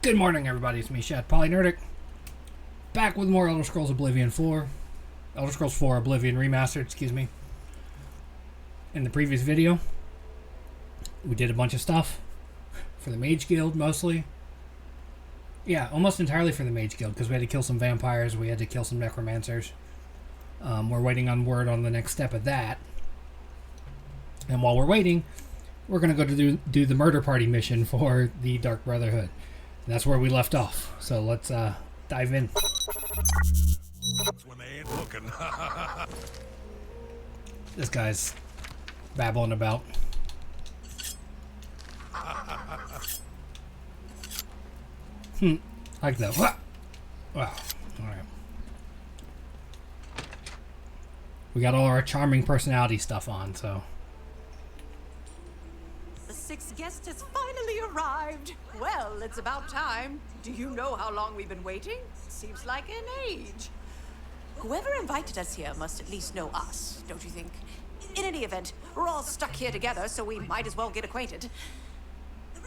Good morning, everybody. It's me, Shad Polynerdic, back with more Elder Scrolls Oblivion 4. Elder Scrolls 4 Oblivion Remastered, excuse me. In the previous video, we did a bunch of stuff for the Mage Guild, mostly. Yeah, almost entirely for the Mage Guild, because we had to kill some vampires, we had to kill some necromancers. We're waiting on word on the next step of that. And while we're waiting, we're going to go do the murder party mission for the Dark Brotherhood. And that's where we left off. So let's dive in. When they ain't looking. This guy's babbling about. Like that. Wow. Alright. We got all our charming personality stuff on, so. The sixth guest has finally arrived. Well, it's about time. Do you know how long we've been waiting? Seems like an age. Whoever invited us here must at least know us, don't you think? In any event, we're all stuck here together, so we might as well get acquainted.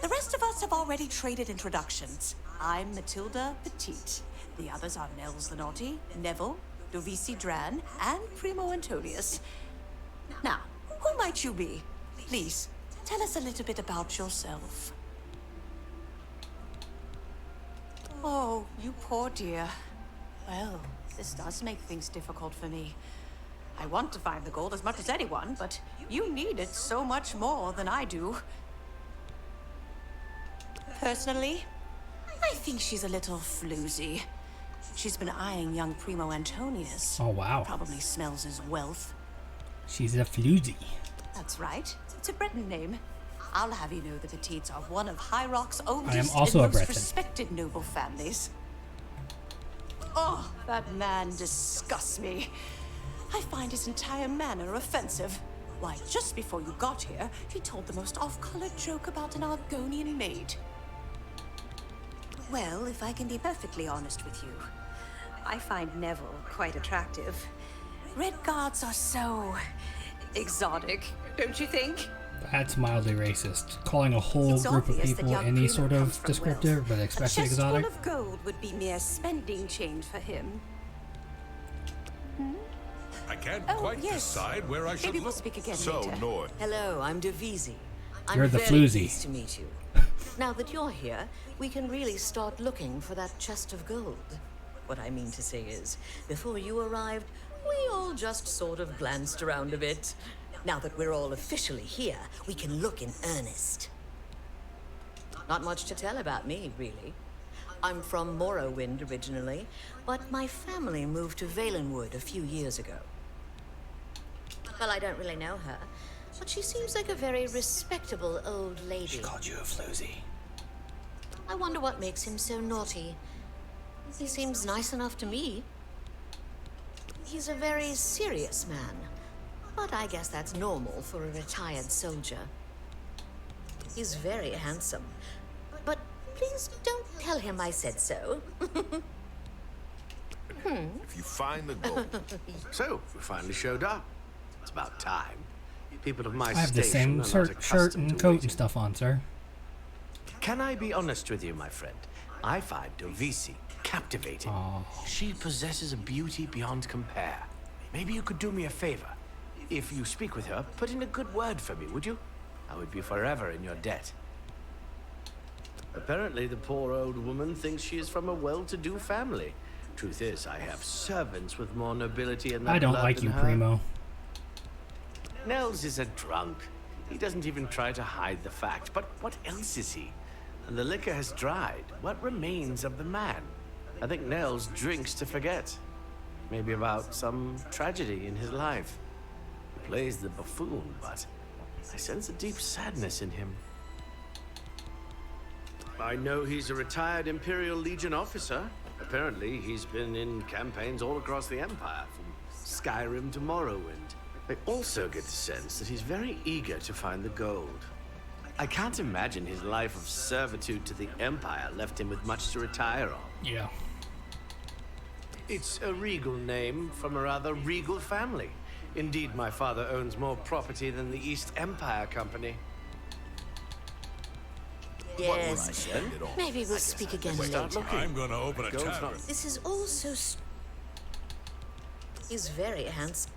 The rest of us have already traded introductions. I'm Matilda Petite. The others are Nels the Naughty, Neville, Dovisi Dran, and Primo Antonius. Now, who might you be? Please, tell us a little bit about yourself. Oh, you poor dear. Well, this does make things difficult for me. I want to find the gold as much as anyone, but you need it so much more than I do. Personally, I think she's a little floozy. She's been eyeing young Primo Antonius. Oh, wow. Probably smells his wealth. She's a floozy. That's right. It's a Breton name. I'll have you know the Petites are one of High Rock's I am oldest also a and most Breton. respected noble families. Oh, that man disgusts me. I find his entire manner offensive. Why, just before you got here, he told the most off-color joke about an Argonian maid. Well, if I can be perfectly honest with you, I find Neville quite attractive. Red guards are so exotic, don't you think? That's mildly racist. Calling a whole It's group of obvious that people young any Primo sort comes of from descriptive, wealth. but A especially chest exotic. full of gold would be mere spending change for him. I can't Oh, quite yes. decide where I should Maybe we'll look. speak again So, later. north. Hello, I'm Devisi. I'm You're the very floozy. pleased to meet you. Now that you're here, we can really start looking for that chest of gold. What I mean to say is, before you arrived, we all just sort of glanced around a bit. Now that we're all officially here, we can look in earnest. Not much to tell about me, really. I'm from Morrowind originally, but my family moved to Valenwood a few years ago. Well, I don't really know her, but she seems like a very respectable old lady. She called you a floozy. I wonder what makes him so naughty. He seems nice enough to me. He's a very serious man, but I guess that's normal for a retired soldier. He's very handsome, but please don't tell him I said so. If you find the gold. So, we finally showed up. It's about time. People of my I have the station same are not shirt accustomed and to coat and waiting. stuff on, sir. Can I be honest with you, my friend? I find Dovisi captivating. Oh. She possesses a beauty beyond compare. Maybe you could do me a favor. If you speak with her, put in a good word for me, would you? I would be forever in your debt. Apparently, the poor old woman thinks she is from a well-to-do family. Truth is, I have servants with more nobility in their I don't blood like than you, her. Primo. Nels is a drunk. He doesn't even try to hide the fact. But what else is he? And the liquor has dried. What remains of the man? I think Nels drinks to forget. Maybe about some tragedy in his life. He plays the buffoon, but I sense a deep sadness in him. I know he's a retired Imperial Legion officer. Apparently, he's been in campaigns all across the Empire, from Skyrim to Morrowind. I also get the sense that he's very eager to find the gold. I can't imagine his life of servitude to the Empire left him with much to retire on. Yeah. It's a regal name from a rather regal family. Indeed, my father owns more property than the East Empire Company. Yes. Spend it all. Maybe we'll speak again Start later. looking. I'm gonna open a Goes tavern. not- This is also. He's very handsome.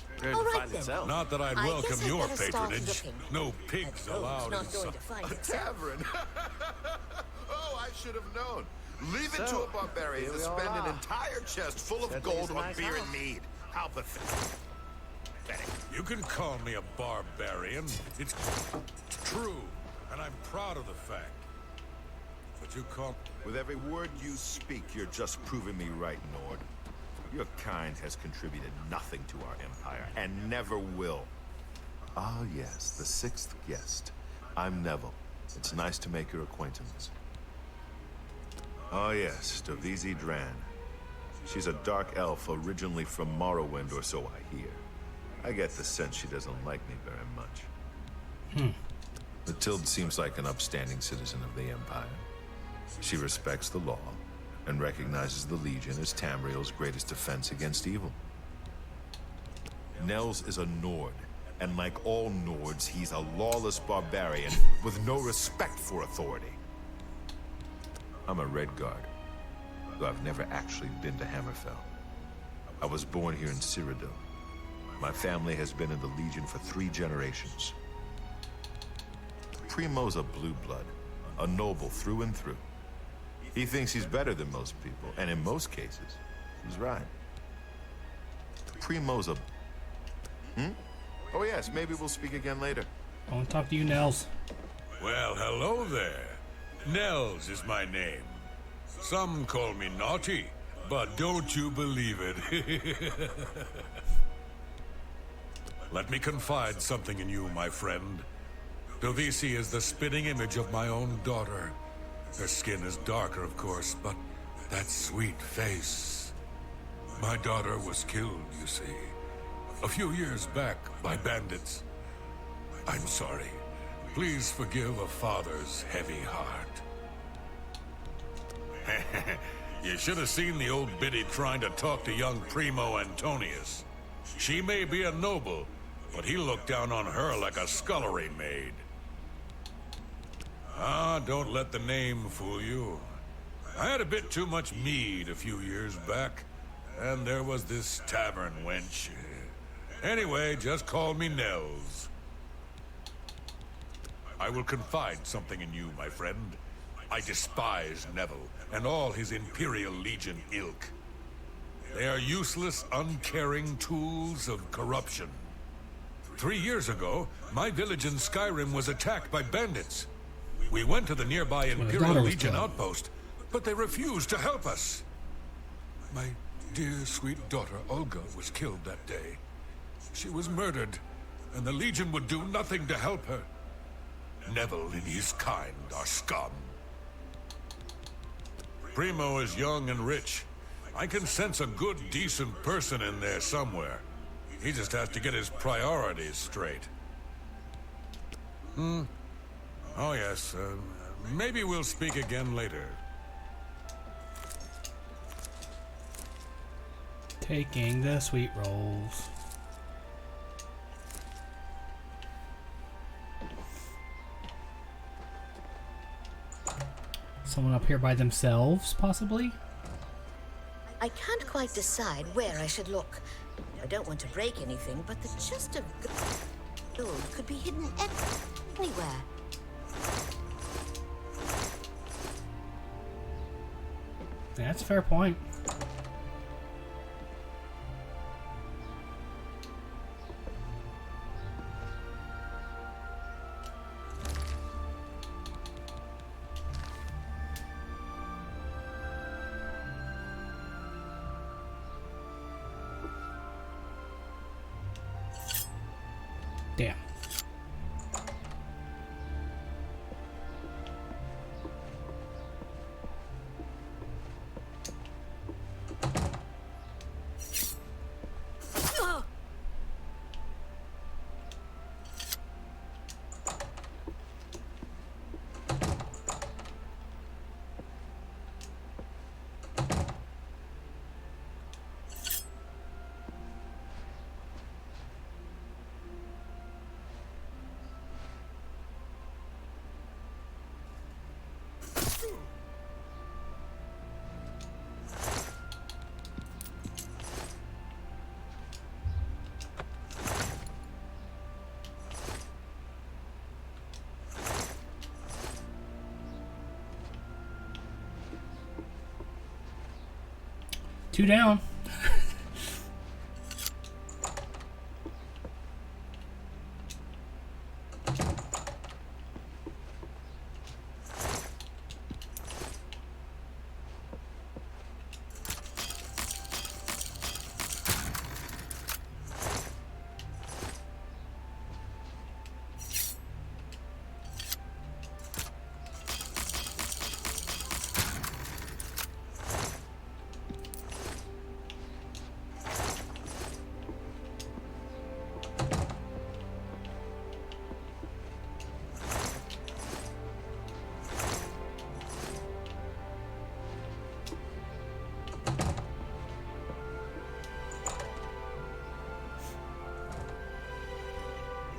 Prepared All to right find then. itself. Not that I'd I welcome guess I'd your better start patronage. looking. No pigs That allowed not inside. going to find A itself. tavern? Oh, I should have known. Leave it to So, a barbarian here to we all spend an are. entire chest full of That gold thing's a on nice beer house. and mead. How pathetic. You can call me a barbarian. It's true, and I'm proud of the fact. But you call... With every word you speak, you're just proving me right, Nord. Your kind has contributed nothing to our empire, and never will. Ah, yes, the sixth guest. I'm Neville. It's nice to make your acquaintance. Ah, yes, Davisi Dran. She's a dark elf originally from Morrowind, or so I hear. I get the sense she doesn't like me very much. Matilde seems like an upstanding citizen of the Empire. She respects the law and recognizes the Legion as Tamriel's greatest defense against evil. Nels is a Nord, and like all Nords, he's a lawless barbarian with no respect for authority. I'm a Redguard, though I've never actually been to Hammerfell. I was born here in Cyrodiil. My family has been in the Legion for 3 generations. Primo's a blue blood, a noble through and through. He thinks he's better than most people, and in most cases, he's right. Primo's a... Oh yes, maybe we'll speak again later. I want to talk to you, Nels. Well, hello there. Nels is my name. Some call me naughty, but don't you believe it. Let me confide something in you, my friend. Davisi is the spitting image of my own daughter. Her skin is darker, of course, but that sweet face. My daughter was killed, you see, a few years back by bandits. I'm sorry. Please forgive a father's heavy heart. You should have seen the old biddy trying to talk to young Primo Antonius. She may be a noble, but he looked down on her like a scullery maid. Ah, don't let the name fool you. I had a bit too much mead a few years back, and there was this tavern wench. Anyway, just call me Nels. I will confide something in you, my friend. I despise Neville and all his Imperial Legion ilk. They are useless, uncaring tools of corruption. 3 years ago, my village in Skyrim was attacked by bandits. We went to the nearby Imperial daughter was Legion killed. outpost, but they refused to help us. My dear, sweet daughter, Olga, was killed that day. She was murdered, and the Legion would do nothing to help her. Neville and his kind are scum. Primo is young and rich. I can sense a good, decent person in there somewhere. He just has to get his priorities straight. Oh yes, maybe we'll speak again later. Taking the sweet rolls. Someone up here by themselves, possibly? I can't quite decide where I should look. I don't want to break anything, but the chest of gold could be hidden anywhere. Yeah, that's a fair point. Damn. 2 down.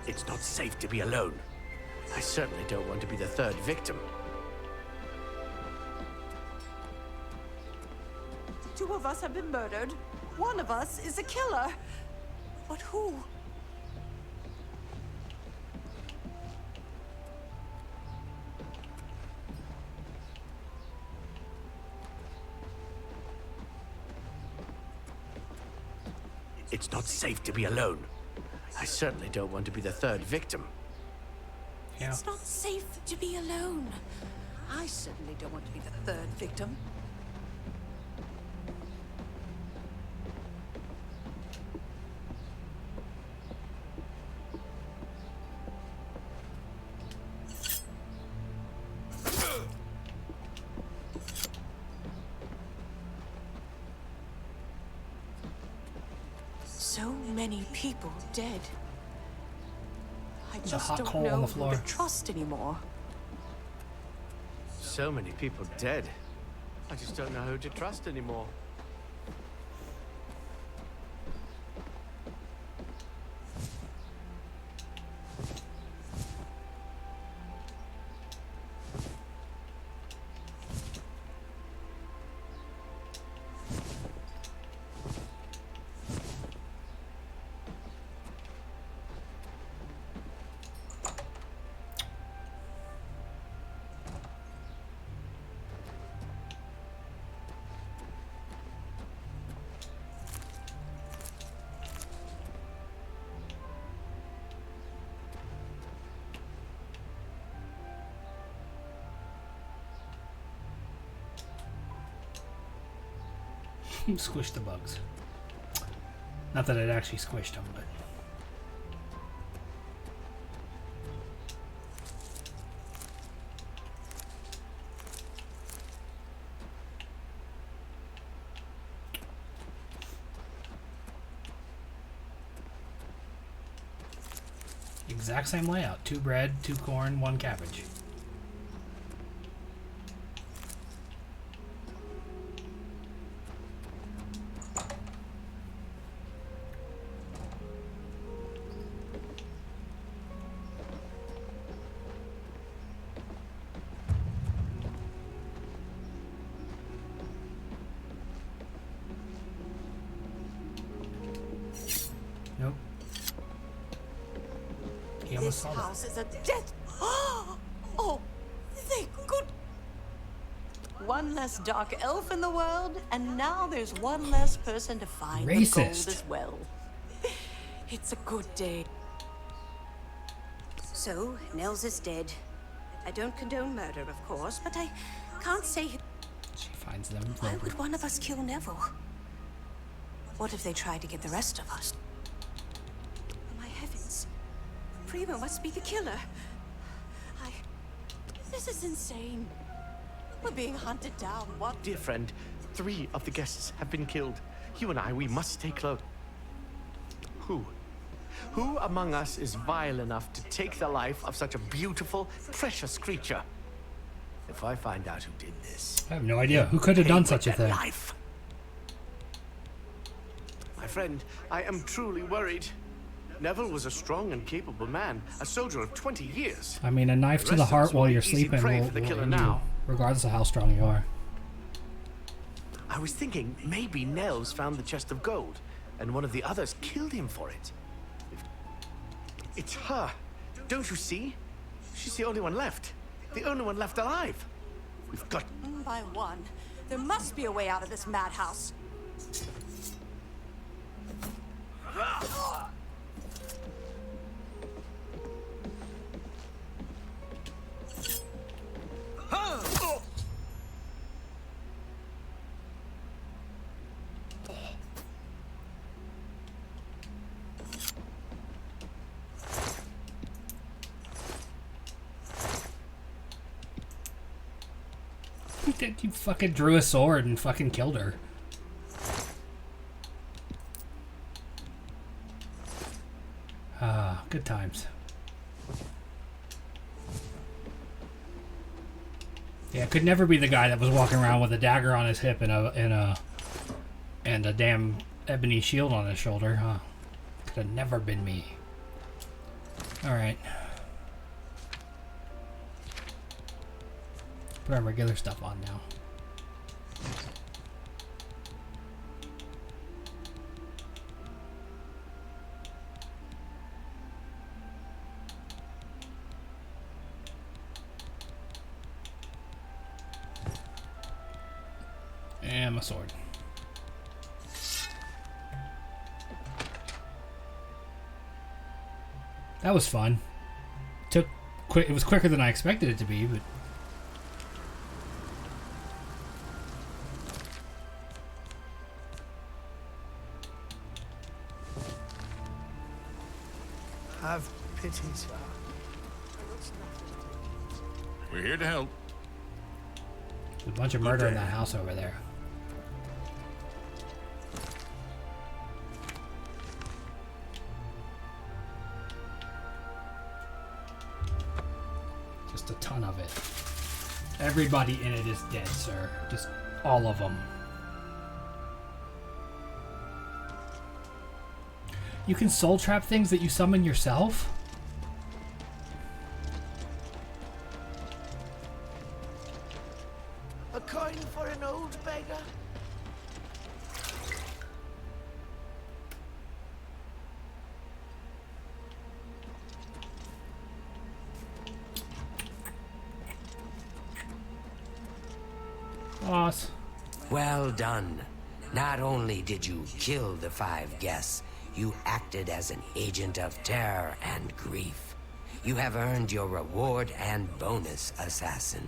It's not safe to be alone. I certainly don't want to be the third victim. 2 of us have been murdered. 1 of us is a killer. But who? It's not safe to be alone. I certainly don't want to be the third victim. Yeah. It's not safe to be alone. I certainly don't want to be the third victim. So many people dead. I There's a just hot don't coal on know the who floor. to trust anymore. So many people dead. I just don't know who to trust anymore. Squish the bugs. Not that it actually squished them, but... Exact same layout. 2 bread, 2 corn, 1 cabbage. Nope. He almost This saw that. house is a death. Oh, thank good. 1 less dark elf in the world, and now there's 1 less person to find the gold Racist. as well. It's a good day. So, Nels is dead. I don't condone murder, of course, but I can't say. She finds them. Why would one of us kill Neville? What if they tried to get the rest of us? My heavens. Primo must be the killer. This is insane. We're being hunted down. What? Dear friend, 3 of the guests have been killed. You and I, we must stay close. Who? Who among us is vile enough to take the life of such a beautiful, precious creature? If I find out who did this, I have no idea. Who could have pay done with such a their thing? life. My friend, I am truly worried. Neville was a strong and capable man, a soldier of 20 years. I mean, a knife The to the rest of heart us will while be you're easy sleeping prey will for the killer end you, now. regardless of how strong you are. I was thinking maybe Nels found the chest of gold, and one of the others killed him for it. It's her. Don't you see? She's the only one left. The only one left alive. We've got... One by one. There must be a way out of this madhouse. You fucking drew a sword and fucking killed her. Ah, good times. Yeah, it could never be the guy that was walking around with a dagger on his hip and a damn ebony shield on his shoulder, huh? Could have never been me. Alright. Put our regular stuff on now. And my sword. That was fun. Took quick. It was quicker than I expected it to be, but. Have pity, sir. We're here to help. There's a bunch of murder in that house over there. Just a ton of it. Everybody in it is dead, sir. Just all of them. You can soul trap things that you summon yourself? A coin for an old beggar? Boss. Well done. Not only did you kill the 5 guests, you acted as an agent of terror and grief. You have earned your reward and bonus, assassin.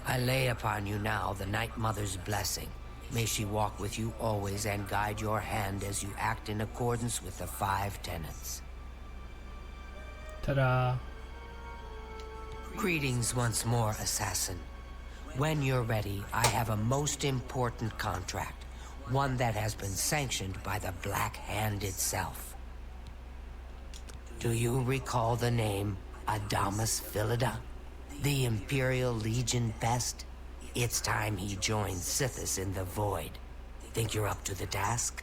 I lay upon you now the Night Mother's blessing. May she walk with you always and guide your hand as you act in accordance with the 5 tenets. Ta-da. Greetings once more, assassin. When you're ready, I have a most important contract. One that has been sanctioned by the Black Hand itself. Do you recall the name Adamus Philida? The Imperial Legion best? It's time he joined Sithis in the Void. Think you're up to the task?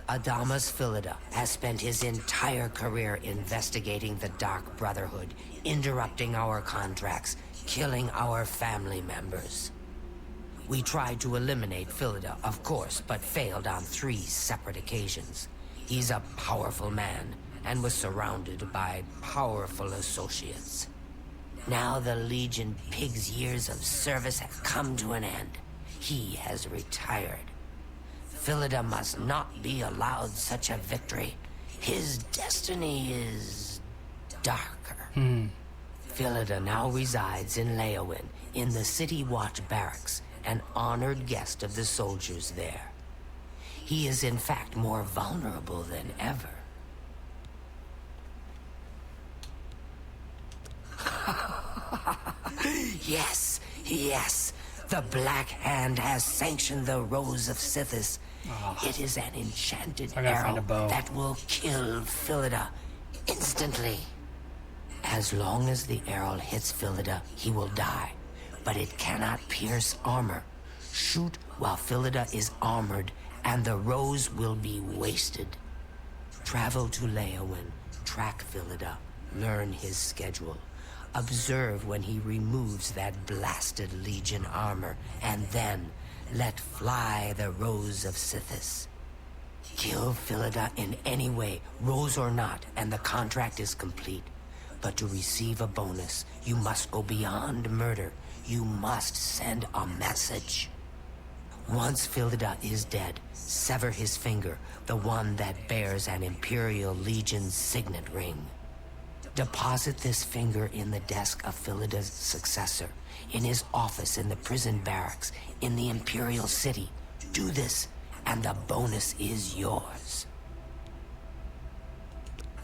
Adamus Philida has spent his entire career investigating the Dark Brotherhood, interrupting our contracts, killing our family members. We tried to eliminate Philida, of course, but failed on 3 separate occasions. He's a powerful man, and was surrounded by powerful associates. Now the Legion Pig's years of service have come to an end. He has retired. Philida must not be allowed such a victory. His destiny is darker. Philida now resides in Leowin, in the City Watch Barracks, an honored guest of the soldiers there. He is in fact more vulnerable than ever. Yes, yes. The Black Hand has sanctioned the Rose of Sithis. It is an enchanted arrow that will kill Philida instantly. As long as the arrow hits Philida, he will die. But it cannot pierce armor. Shoot while Philida is armored, and the rose will be wasted. Travel to Leowin, track Philida, learn his schedule. Observe when he removes that blasted Legion armor, and then let fly the Rose of Sithis. Kill Philida in any way, rose or not, and the contract is complete. But to receive a bonus, you must go beyond murder. You must send a message. Once Philida is dead, sever his finger, the one that bears an Imperial Legion's signet ring. Deposit this finger in the desk of Philida's successor, in his office in the prison barracks, in the Imperial City. Do this, and the bonus is yours.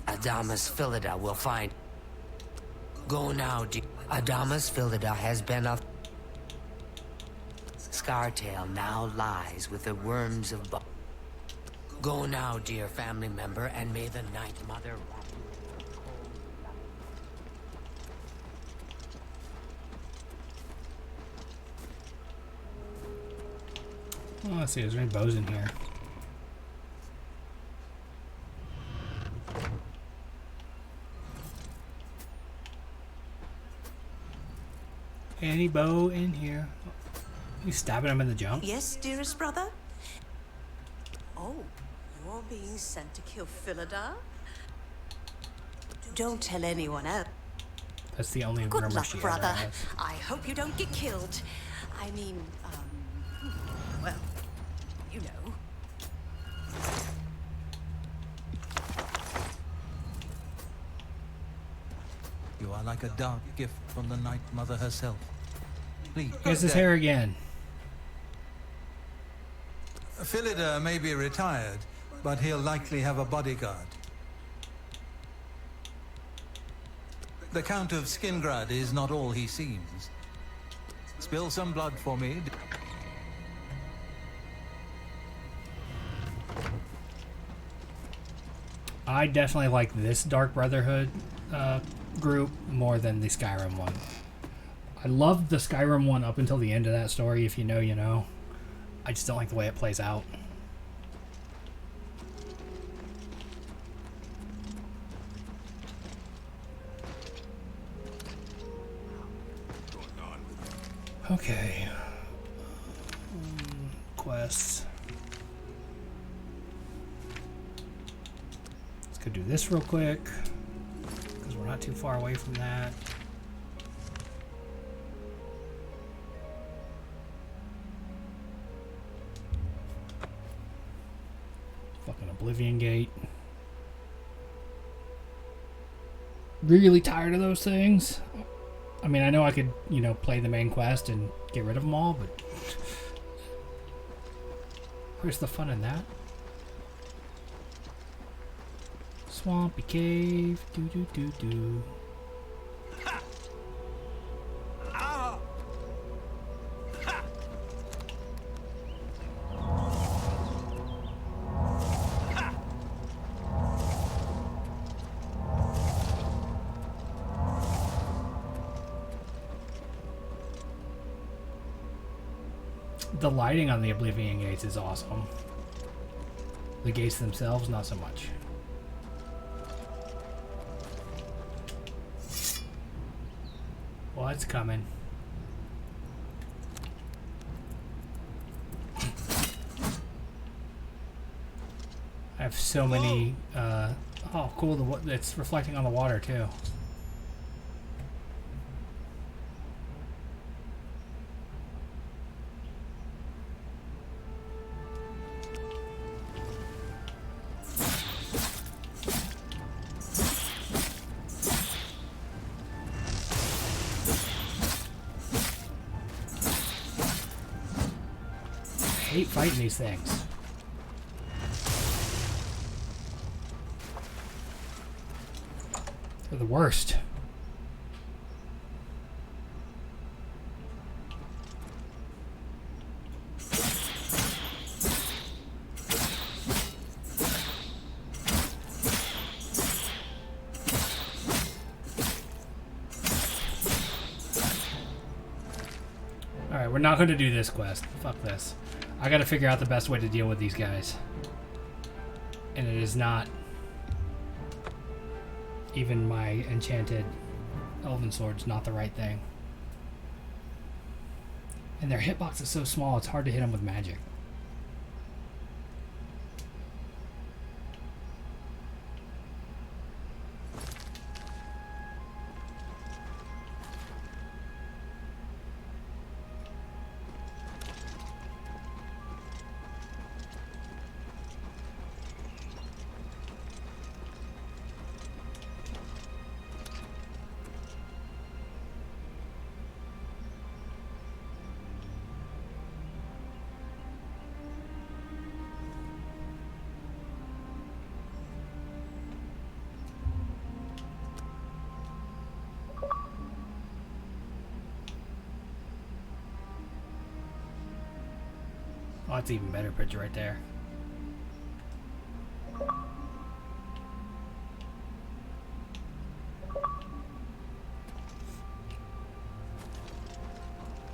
Adamas Philida will find... Go now, Adamas Philida has been a... Scartail now lies with the worms of... Go now, dear family member, and may the Night Mother... Oh, let's see, is there any bows in here? Any bow in here? You stabbing him in the jump? Yes, dearest brother? Oh, you're being sent to kill Philida? Don't tell anyone else. That's the only Good rumor luck, she ever brother. has. I hope you don't get killed. I mean, well, you know. You are like a dark gift from the Night Mother herself. Please. Here's his hair again. Philida may be retired, but he'll likely have a bodyguard. The Count of Skingrad is not all he seems. Spill some blood for me. I definitely like this Dark Brotherhood group more than the Skyrim one. I loved the Skyrim one up until the end of that story. If you know, you know. I just don't like the way it plays out. Okay. Quests. Let's go do this real quick, because we're not too far away from that. Fucking Oblivion Gate. Really tired of those things. I mean, I know I could, you know, play the main quest and get rid of them all, but where's the fun in that? Swampy cave, do. The lighting on the Oblivion gates is awesome. The gates themselves, not so much. What's coming? I have so many. Oh, cool! It's reflecting on the water too. I hate fighting these things. They're the worst. Alright, we're not going to do this quest. Fuck this. I gotta figure out the best way to deal with these guys. And it is not even my enchanted elven sword's not the right thing. And their hitbox is so small, it's hard to hit them with magic. Oh, that's even better picture right there.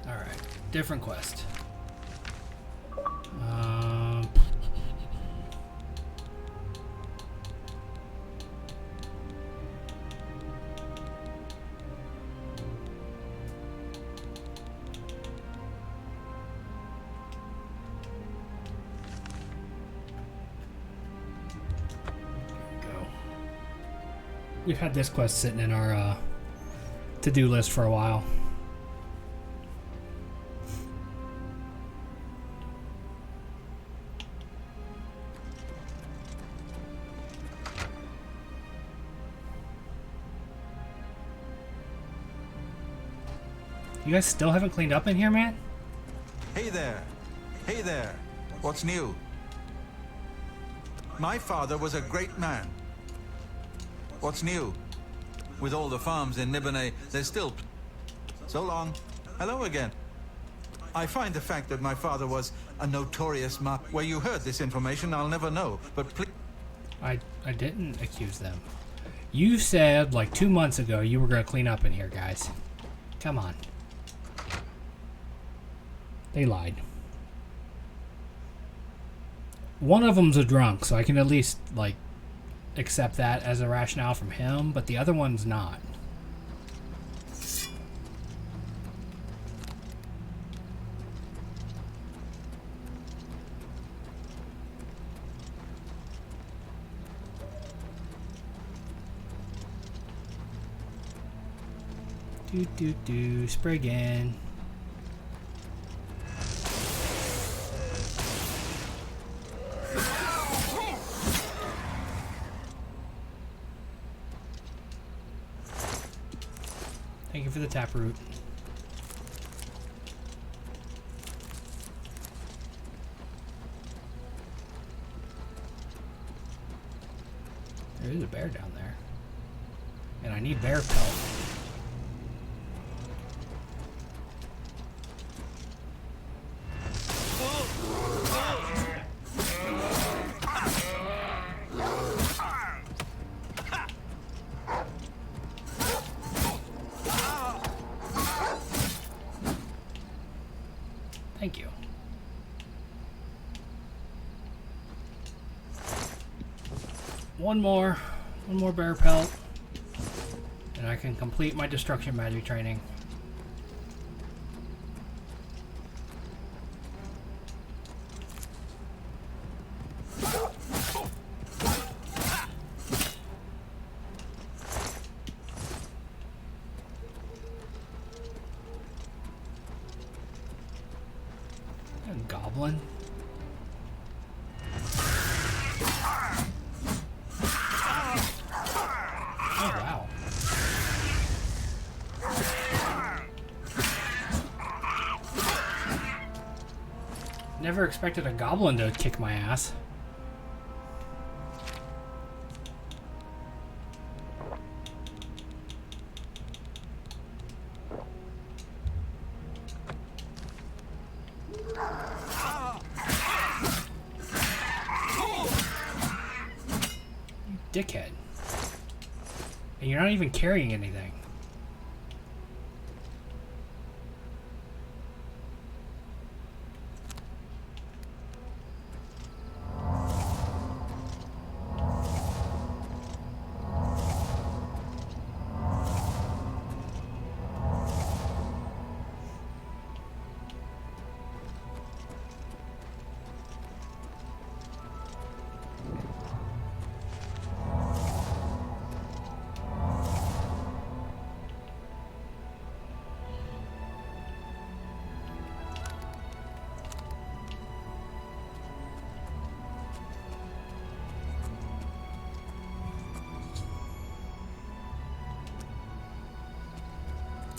Alright, different quest. We've had this quest sitting in our to-do list for a while. You guys still haven't cleaned up in here, man? Hey there. Hey there. What's new? My father was a great man. What's new? With all the farms in Nibonay, there's still... So long. Hello again. I find the fact that my father was a notorious mark. Where you heard this information, I'll never know. But please... I didn't accuse them. You said like 2 months ago you were going to clean up in here, guys. Come on. They lied. One of them's a drunk, so I can at least, like, accept that as a rationale from him, but the other one's not. Spriggan. Thank you for the taproot. There is a bear down there. And I need bear pelt. Thank you. One more bear pelt, and I can complete my destruction magic training. Goblin. Oh, wow. Never expected a goblin to kick my ass. Dickhead. And you're not even carrying anything.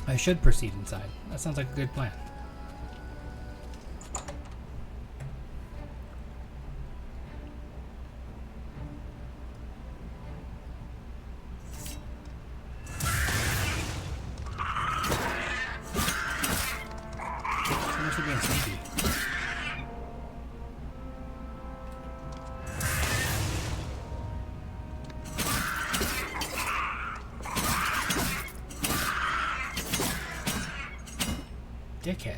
I should proceed inside. That sounds like a good plan. So much for being sneaky. dickhead.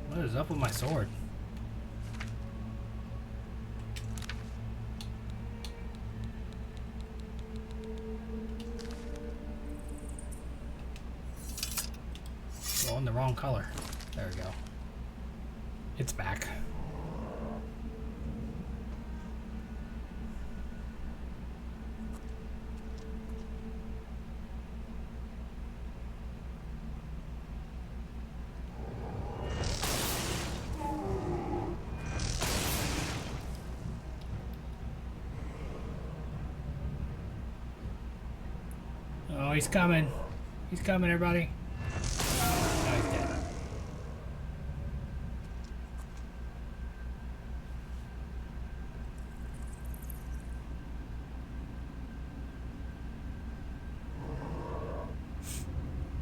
What is up with my sword? Going the wrong color. There we go. It's back. Oh, he's coming. He's coming, everybody. Oh, he's dead.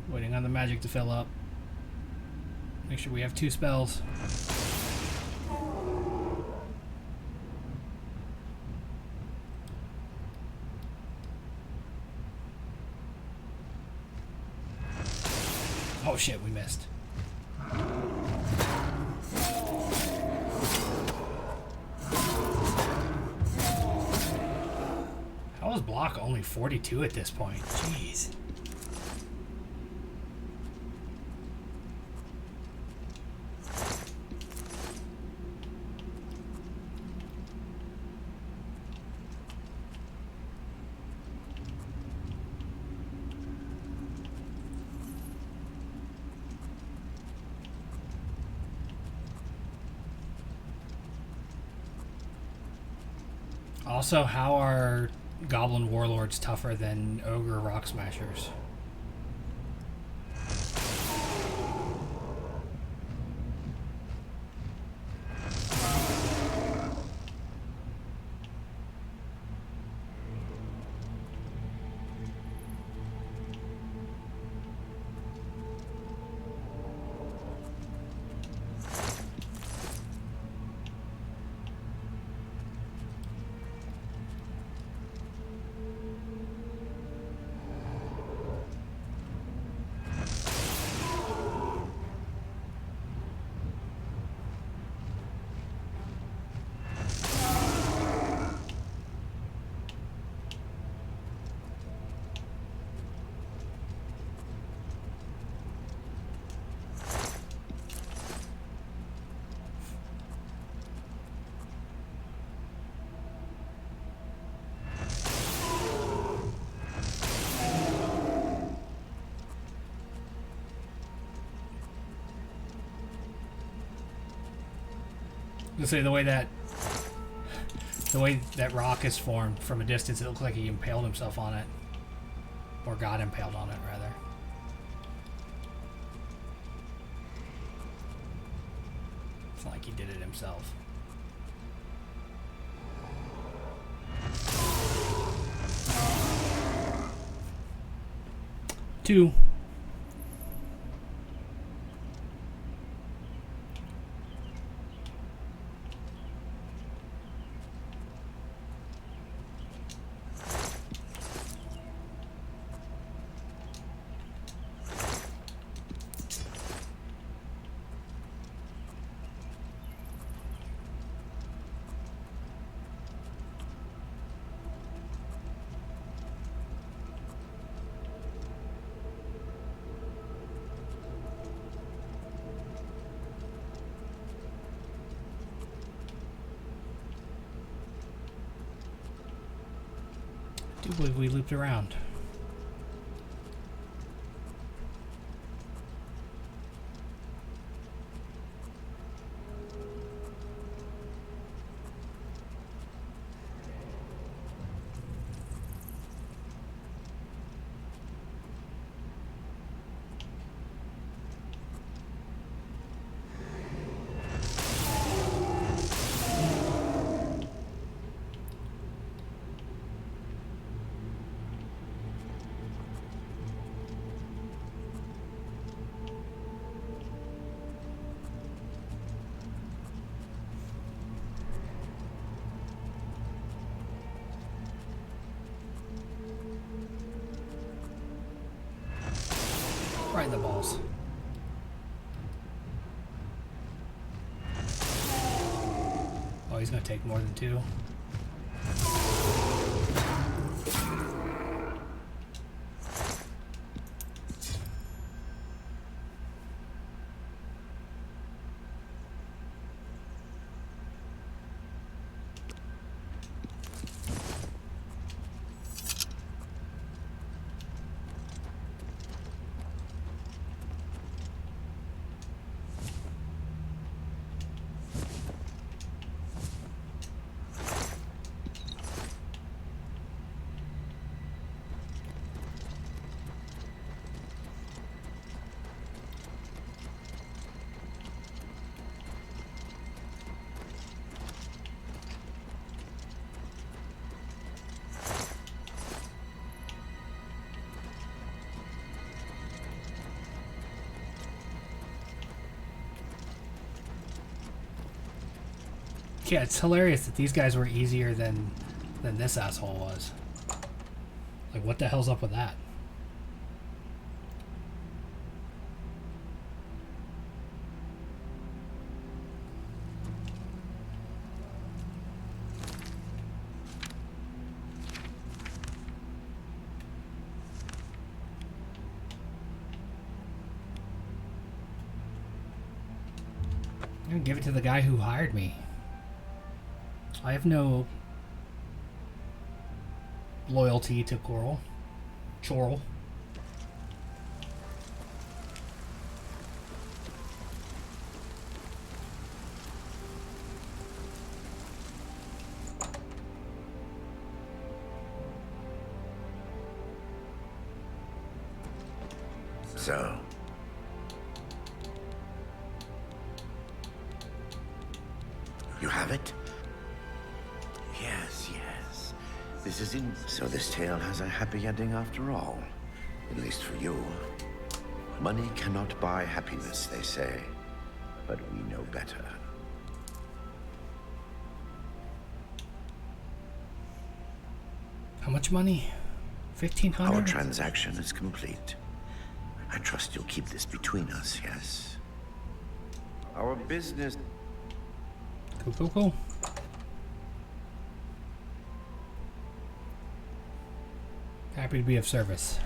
Waiting on the magic to fill up. Make sure we have 2 spells. Oh shit, we missed. How is block only 42 at this point? Jeez. Also, how are Goblin Warlords tougher than Ogre Rock Smashers? Let's say the way that rock is formed from a distance, it looks like he impaled himself on it, or got impaled on it rather. It's not like he did it himself. Two. I do believe we looped around. Right in the balls. Oh, he's gonna take more than 2. Yeah, it's hilarious that these guys were easier than this asshole was. Like, what the hell's up with that? I'm gonna give it to the guy who hired me. I have no loyalty to Chorrel. So, you have it? Yes, yes. This is in... So this tale has a happy ending after all. At least for you. Money cannot buy happiness, they say. But we know better. How much money? 1,500? Our transaction is complete. I trust you'll keep this between us, yes? Our business... Cool. Happy to be of service.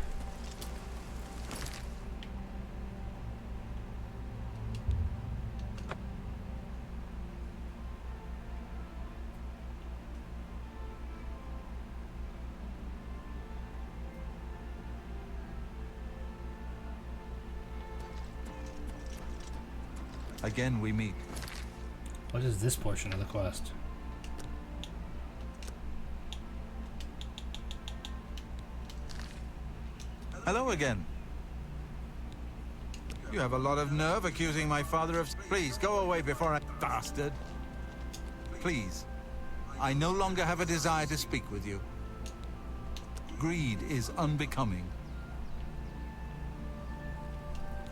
Again we meet. What is this portion of the quest? Hello again. You have a lot of nerve accusing my father of... Please, go away before I... Bastard. Please. I no longer have a desire to speak with you. Greed is unbecoming.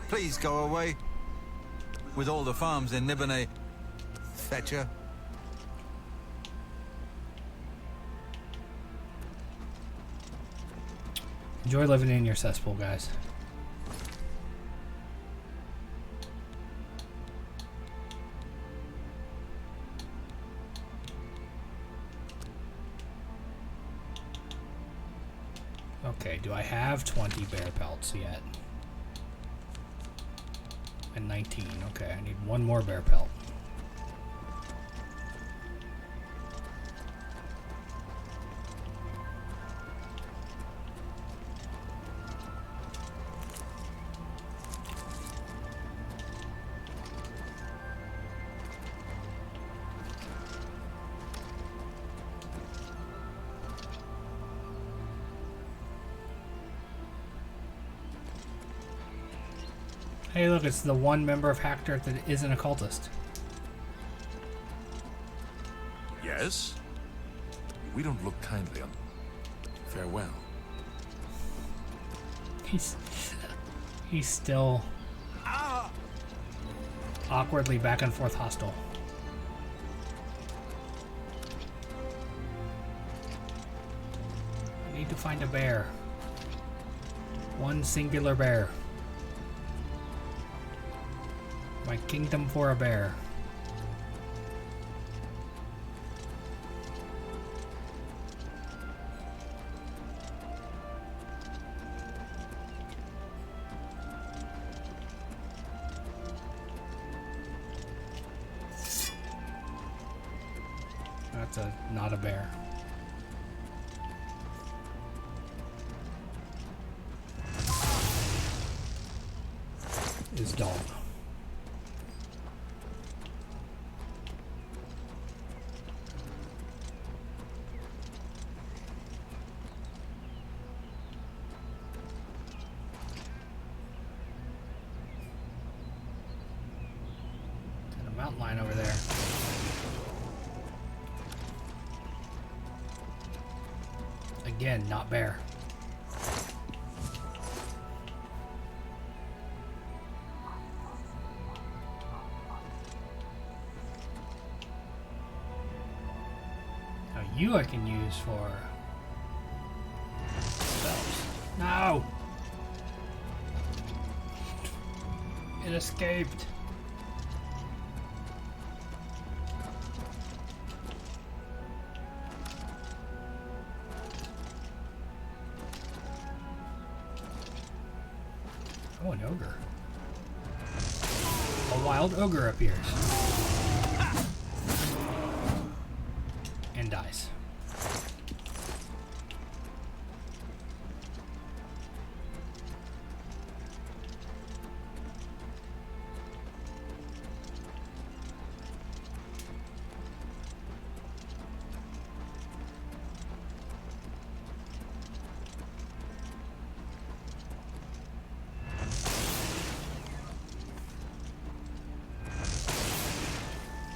Please go away. With all the farms in Nibone... Fetcher. Enjoy living in your cesspool, guys. Okay, do I have 20 bear pelts yet? And 19. Okay, I need one more bear pelt. Hey, look, it's the one member of Hackdirt that isn't a cultist. Yes? We don't look kindly on... Farewell. He's still awkwardly back and forth hostile. I need to find a bear. One singular bear. My kingdom for a bear. That's not a bear. Is dog. And a mountain lion over there. Again, not bear. Now you I can use for spells. No! It escaped. Oh, an ogre. A wild ogre appears. And dies.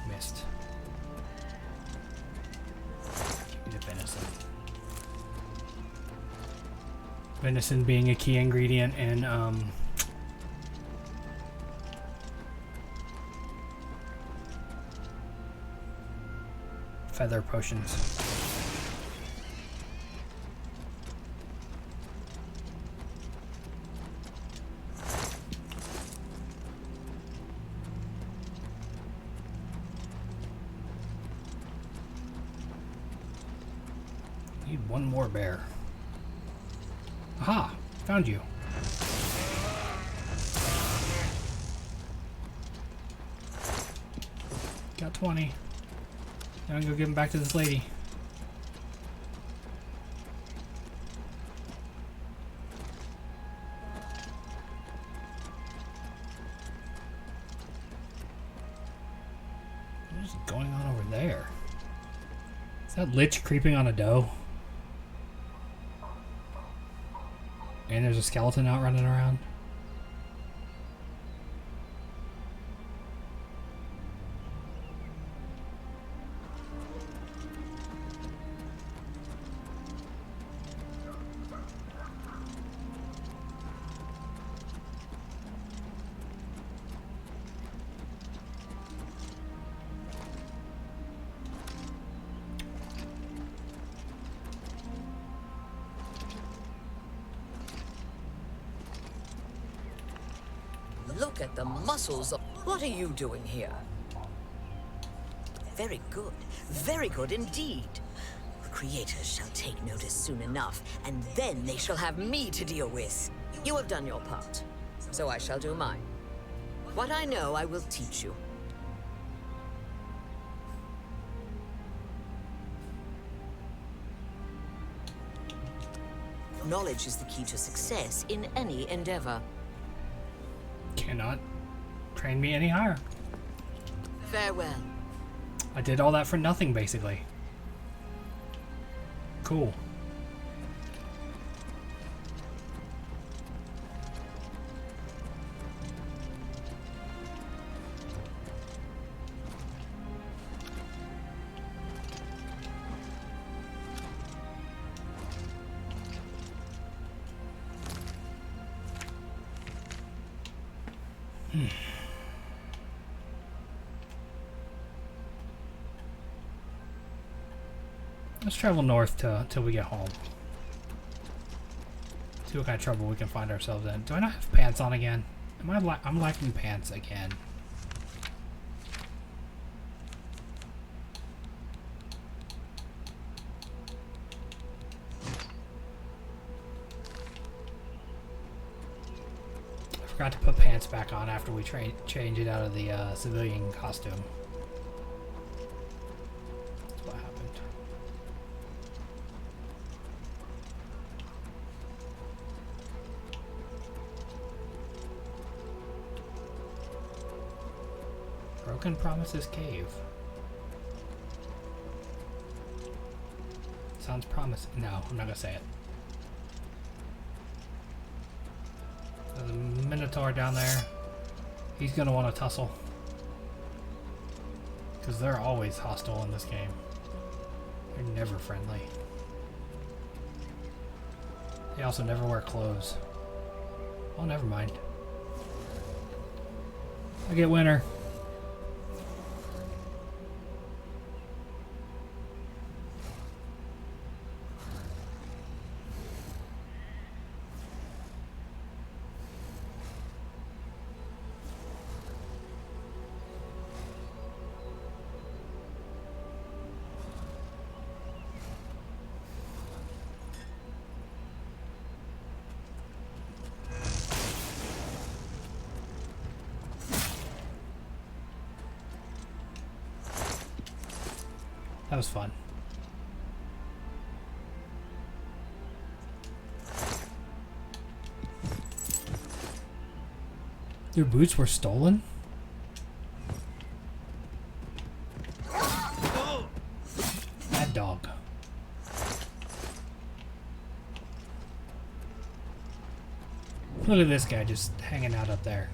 Missed. Give me the venison. Venison being a key ingredient in feather potions. Need one more bear. Aha! Found you. Got 20. Now I'm gonna go give him back to this lady. What is going on over there? Is that Lich creeping on a doe? And there's a skeleton out running around. Look at the muscles of... What are you doing here? Very good. Very good indeed. The creators shall take notice soon enough, and then they shall have me to deal with. You have done your part, so I shall do mine. What I know, I will teach you. Knowledge is the key to success in any endeavor. Cannot train me any higher. Farewell. I did all that for nothing, basically. Cool. Let's travel north till we get home. See what kind of trouble we can find ourselves in. Do I not have pants on again? I'm lacking pants again. Forgot to put pants back on after we change it out of the civilian costume. That's what happened. Broken Promises Cave. Sounds promising. No, I'm not gonna say it. There's a Minotaur down there. He's gonna want to tussle. Because they're always hostile in this game. They're never friendly. They also never wear clothes. Oh, never mind. I get winner. That was fun. Your boots were stolen? Bad dog. Look at this guy just hanging out up there.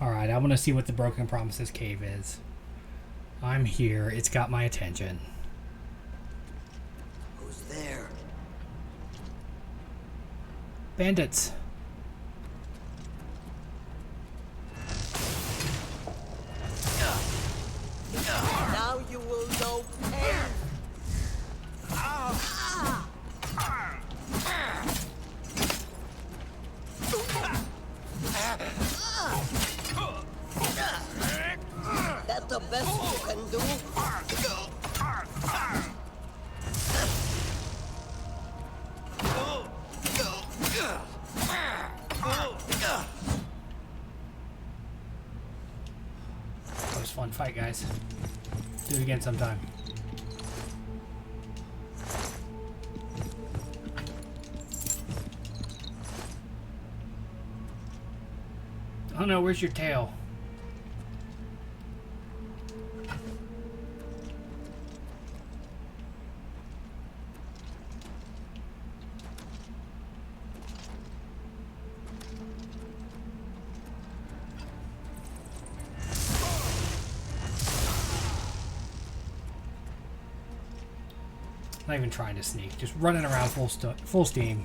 Alright, I want to see what the Broken Promises Cave is. I'm here. It's got my attention. Who's there? Bandits. Now you will know pain. That's the best you can do. That was a fun fight, guys. Do it again sometime. Oh no, where's your tail? Not even trying to sneak, just running around full steam.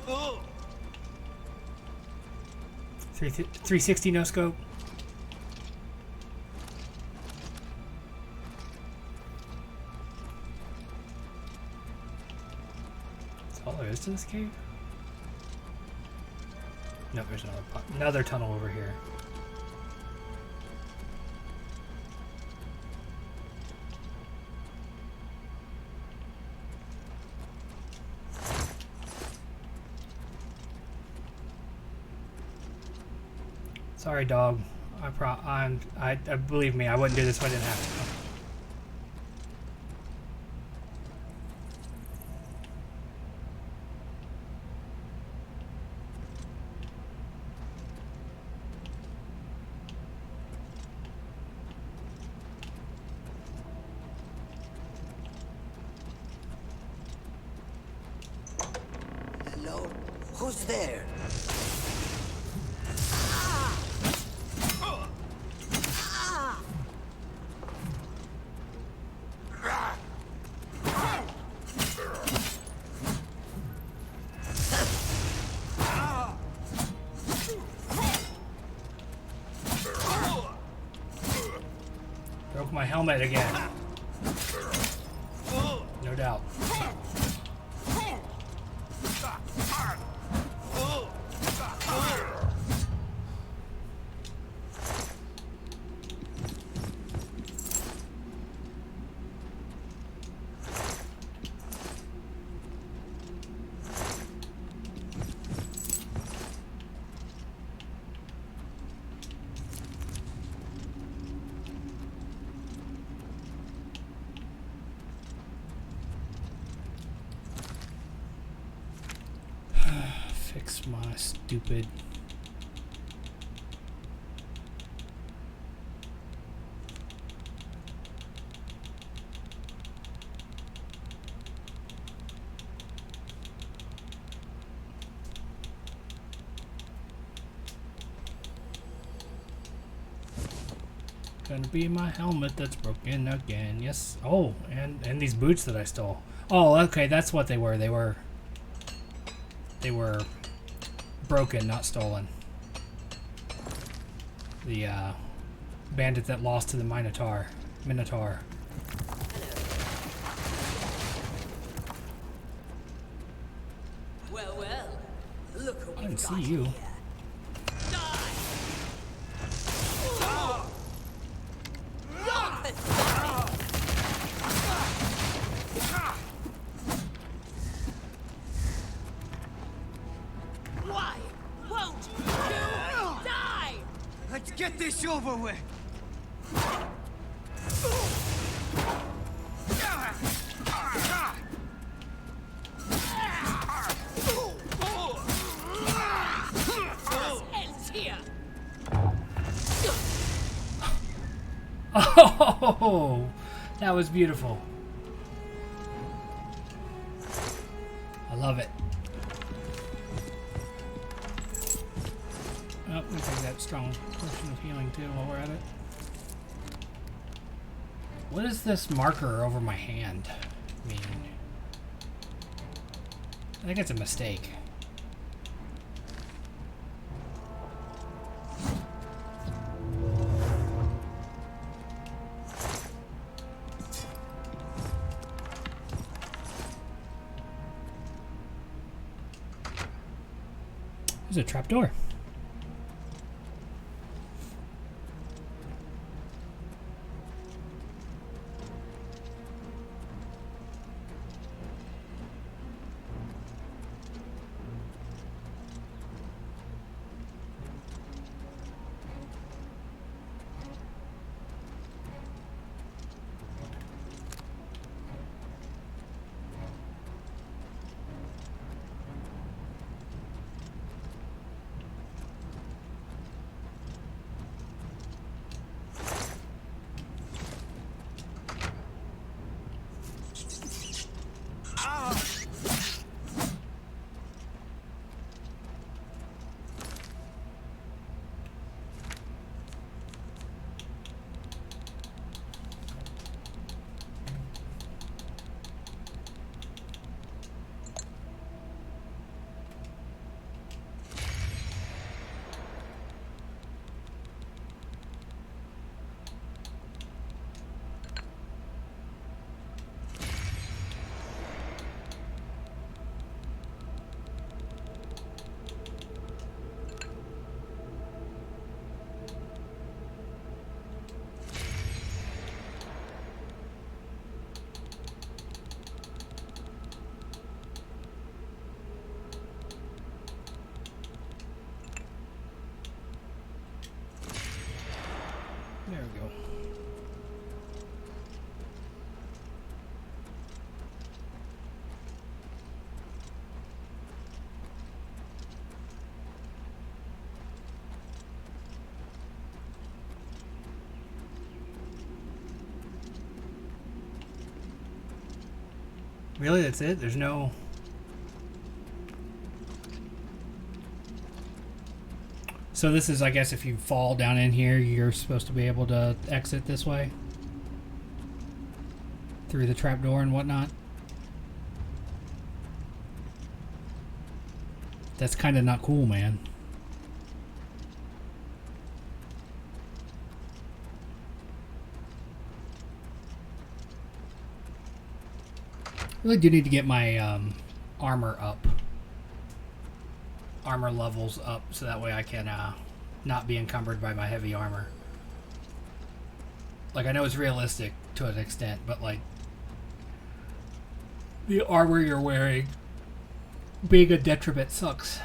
Oh. 360 no scope. That's all there is to this cave? No, there's another tunnel over here. Sorry, dog. I believe me, I wouldn't do this if I didn't have to. Hello? Who's there? Broke my helmet again. No doubt. Fix my stupid... Gonna be my helmet that's broken again. Yes. Oh, and these boots that I stole. Oh, okay, that's what they were. They were broken, not stolen. The bandit that lost to the Minotaur. Well, look who I didn't see you. Why won't you die? Let's get this over with. Ends here. Oh, that was beautiful. I love it. Oh, I'm gonna take that strong potion of healing too while we're at it. What does this marker over my hand mean? I think it's a mistake. There's a trapdoor. There we go. Really? That's it? There's no... So this is, I guess, if you fall down in here, you're supposed to be able to exit this way? Through the trapdoor and whatnot? That's kind of not cool, man. Really do need to get my armor up. Armor levels up so that way I can not be encumbered by my heavy armor. Like, I know it's realistic to an extent, but like the armor you're wearing being a detriment sucks.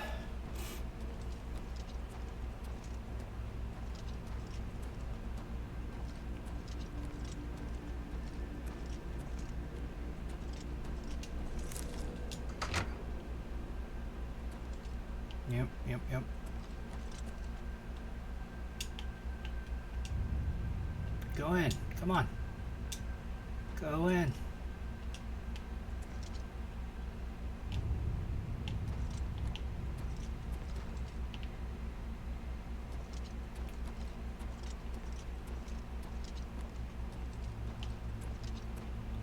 Yep. Go in. Come on. Go in.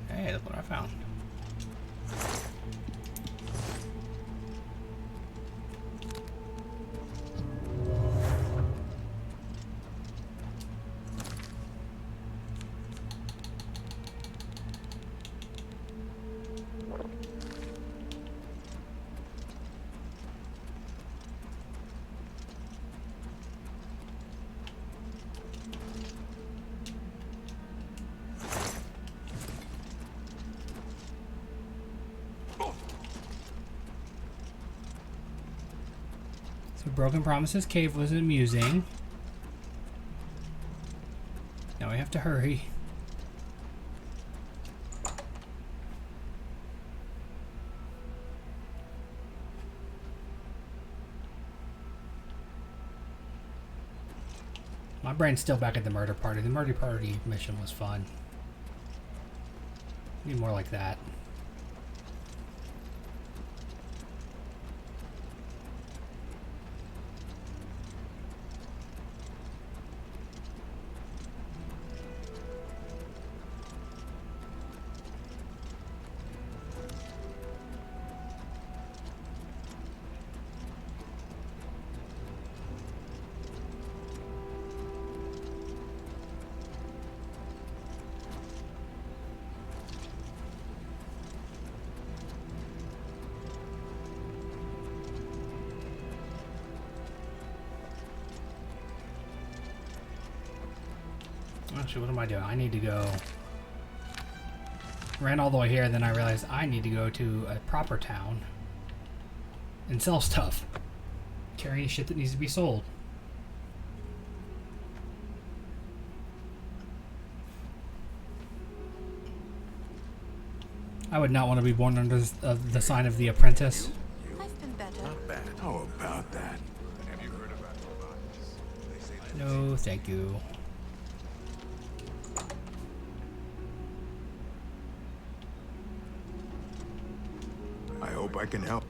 Hey, look what I found. So Broken Promises Cave was amusing. Now we have to hurry. My brain's still back at the murder party. The murder party mission was fun. Need more like that. Actually, what am I doing? I need to go... Ran all the way here, then I realized I need to go to a proper town and sell stuff. Carry shit that needs to be sold. I would not want to be born under the sign of the apprentice. I've been better. Not bad. How about that? Have you heard about robots? No, thank you. I hope I can help.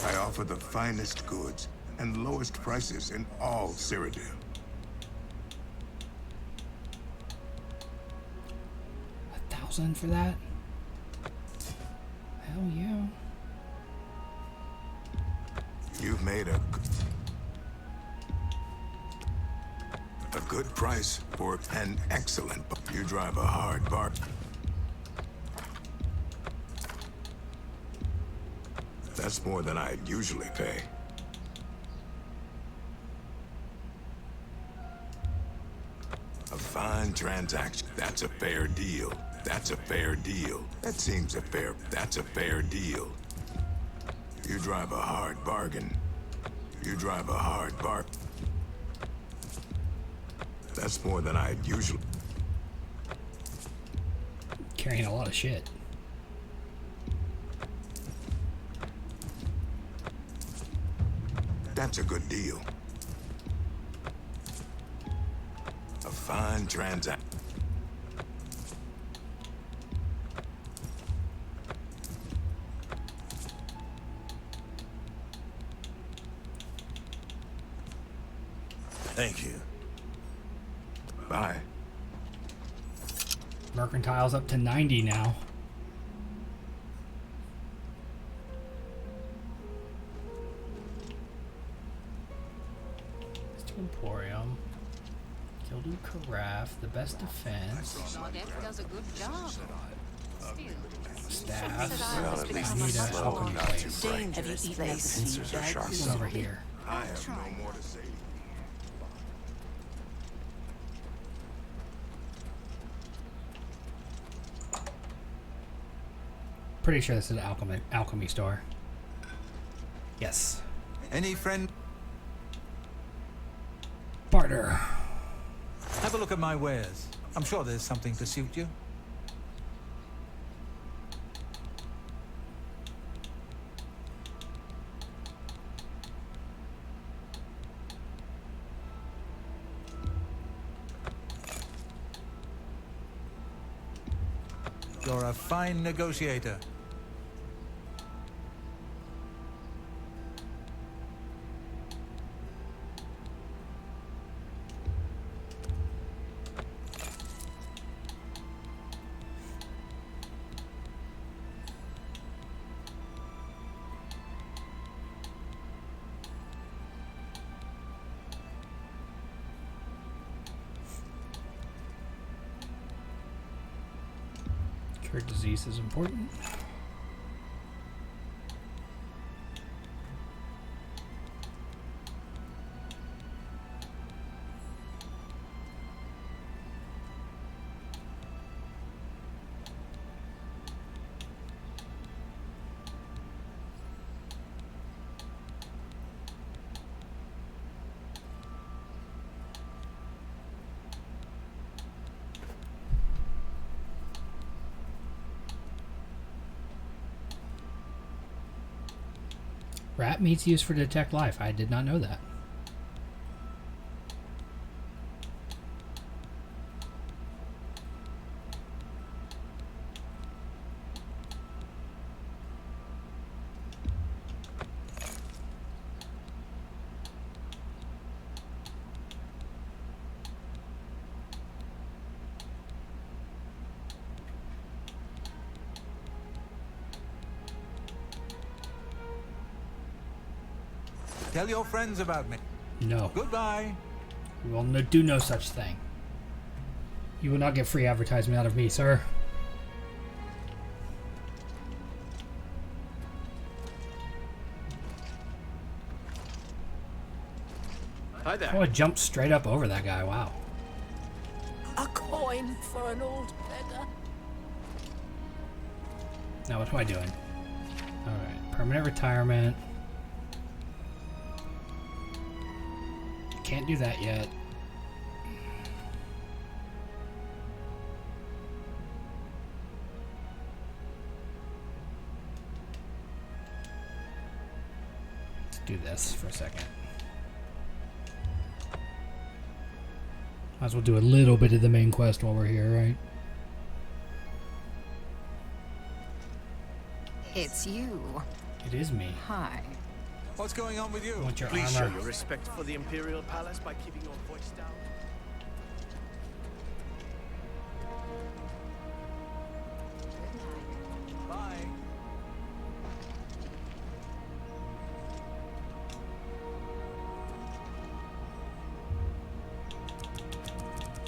I offer the finest goods and lowest prices in all Cyrodiil. 1,000 for that? Hell yeah. You've made a good price for an excellent. You drive a hard bargain. That's more than I'd usually pay. A fine transaction. That's a fair deal. That's a fair deal. That seems a fair... That's a fair deal. You drive a hard bargain. You drive a hard bargain. That's more than I'd usually... Carrying a lot of shit. That's a good deal. A fine transaction. Thank you. Bye. Mercantile's up to 90 now. Emporium. Kildu Carafe, the best defense. Claudette does a good job. Staff. Well, at least Need it's a slow alchemy and not too place. bright. Dangerous place. Pincers are sharp. Who's over here? I have no more to say. Pretty sure this is an alchemy store. Yes. Any friend? Barter. Have a look at my wares. I'm sure there's something to suit you. You're a fine negotiator. Cure disease is important. Rat meat's used for detect life. I did not know that. Tell your friends about me. No. Goodbye. We will do no such thing. You will not get free advertisement out of me, sir. Hi there. Oh, I jumped straight up over that guy. Wow. A coin for an old beggar. Now what am I doing? Alright. Permanent retirement. Can't do that yet. Let's do this for a second. Might as well do a little bit of the main quest while we're here, right? It's you. It is me. Hi. What's going on with you? I want your Please armor. show your respect for the Imperial Palace by keeping your voice down. Bye.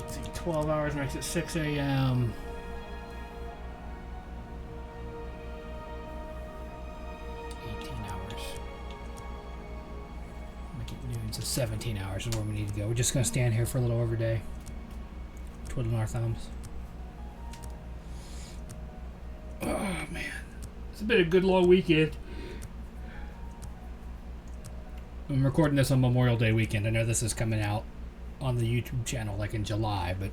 Let's see, 12 hours makes it 6 a.m. 18 hours. Make it noon, so 17 hours is where we need to go. We're just going to stand here for a little over a day. Twiddling our thumbs. Oh, man. It's been a good long weekend. I'm recording this on Memorial Day weekend. I know this is coming out on the YouTube channel like in July, but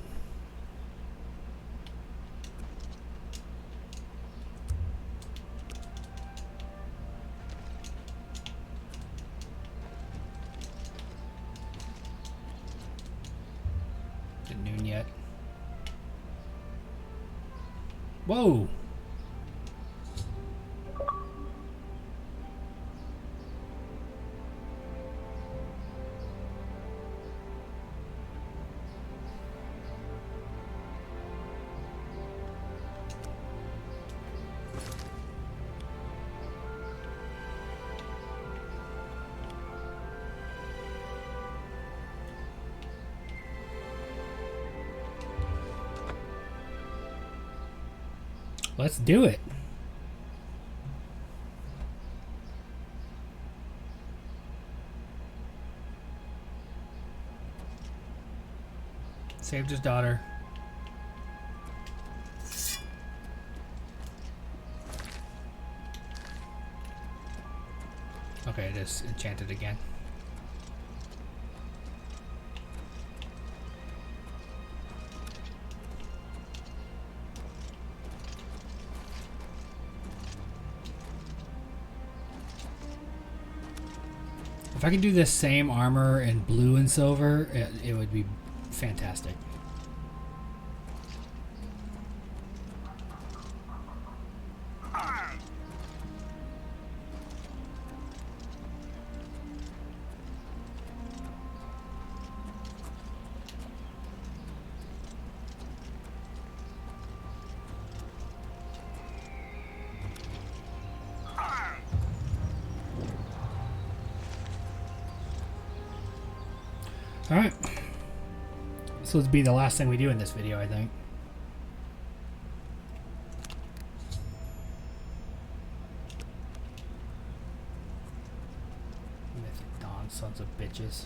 is it noon yet? Whoa! Let's do it. Saved his daughter. Okay, it is enchanted again. If I could do this same armor in blue and silver, it would be fantastic. Alright. So let's be the last thing we do in this video, I think. Mythic Dawn, sons of bitches.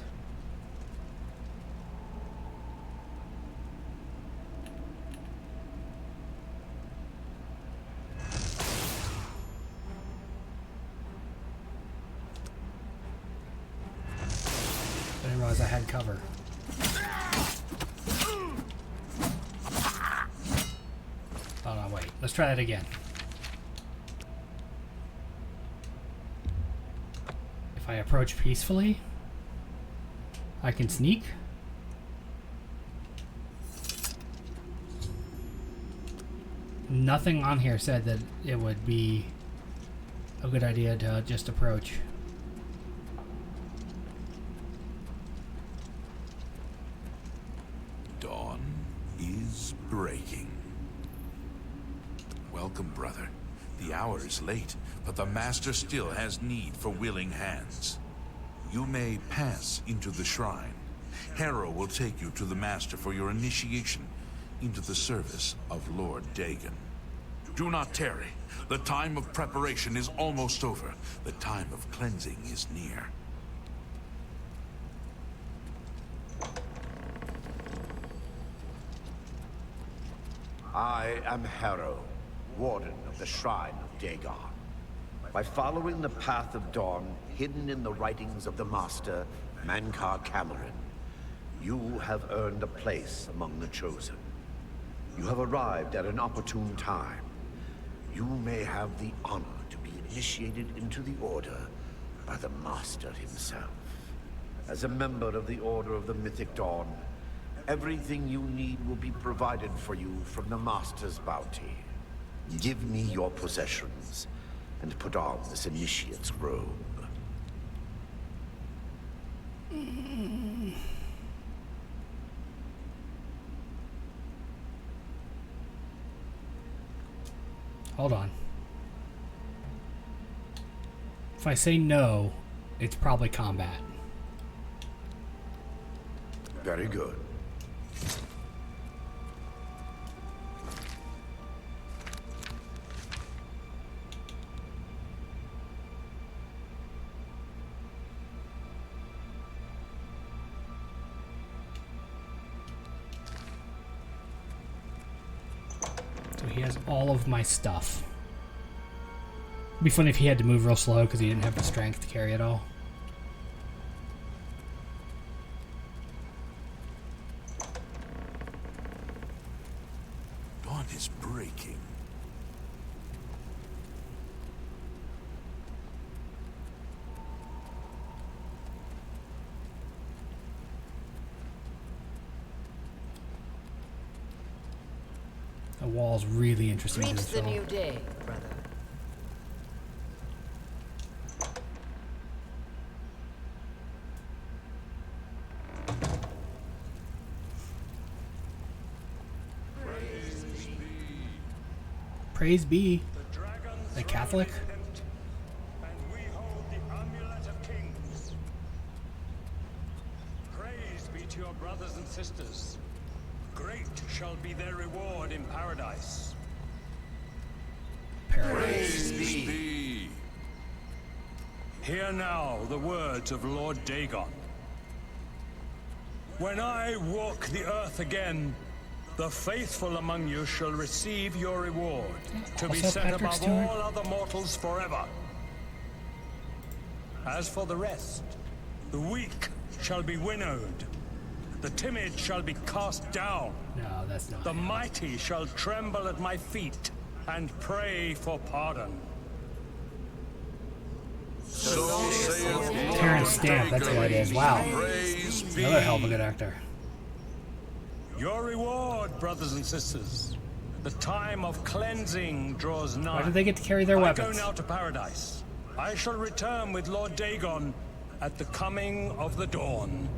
I didn't realize I had cover. Oh no, wait. Let's try that again. If I approach peacefully, I can sneak. Nothing on here said that it would be a good idea to just approach. Dawn is breaking. Welcome, brother. The hour is late, but the Master still has need for willing hands. You may pass into the shrine. Harrow will take you to the Master for your initiation into the service of Lord Dagon. Do not tarry. The time of preparation is almost over. The time of cleansing is near. I am Harrow, Warden of the Shrine of Dagon. By following the path of dawn hidden in the writings of the Master, Mankar Cameron, you have earned a place among the Chosen. You have arrived at an opportune time. You may have the honor to be initiated into the Order by the Master himself. As a member of the Order of the Mythic Dawn, everything you need will be provided for you from the Master's bounty. Give me your possessions, and put on this initiate's robe. Hold on. If I say no, it's probably combat. Very good. So he has all of my stuff. It'd be funny if he had to move real slow because he didn't have the strength to carry it all. Dawn is breaking. The wall's really interesting to Greet this the film. new day, brother. Praise be. The Catholic? And we hold the amulet of kings. Praise be to your brothers and sisters. Great shall be their reward in paradise. paradise. Hear now the words of Lord Dagon. When I walk the earth again, the faithful among you shall receive your reward, to be Also set Patrick above Stewart. all other mortals forever. As for the rest, the weak shall be winnowed, the timid shall be cast down, No, that's not the him. mighty shall tremble at my feet and pray for pardon. Terrence Stamp, that's who it is. Wow. Another hell of a good actor. Your reward, brothers and sisters. The time of cleansing draws nigh. Why do they get to carry their I weapons? go now to paradise. I shall return with Lord Dagon at the coming of the dawn.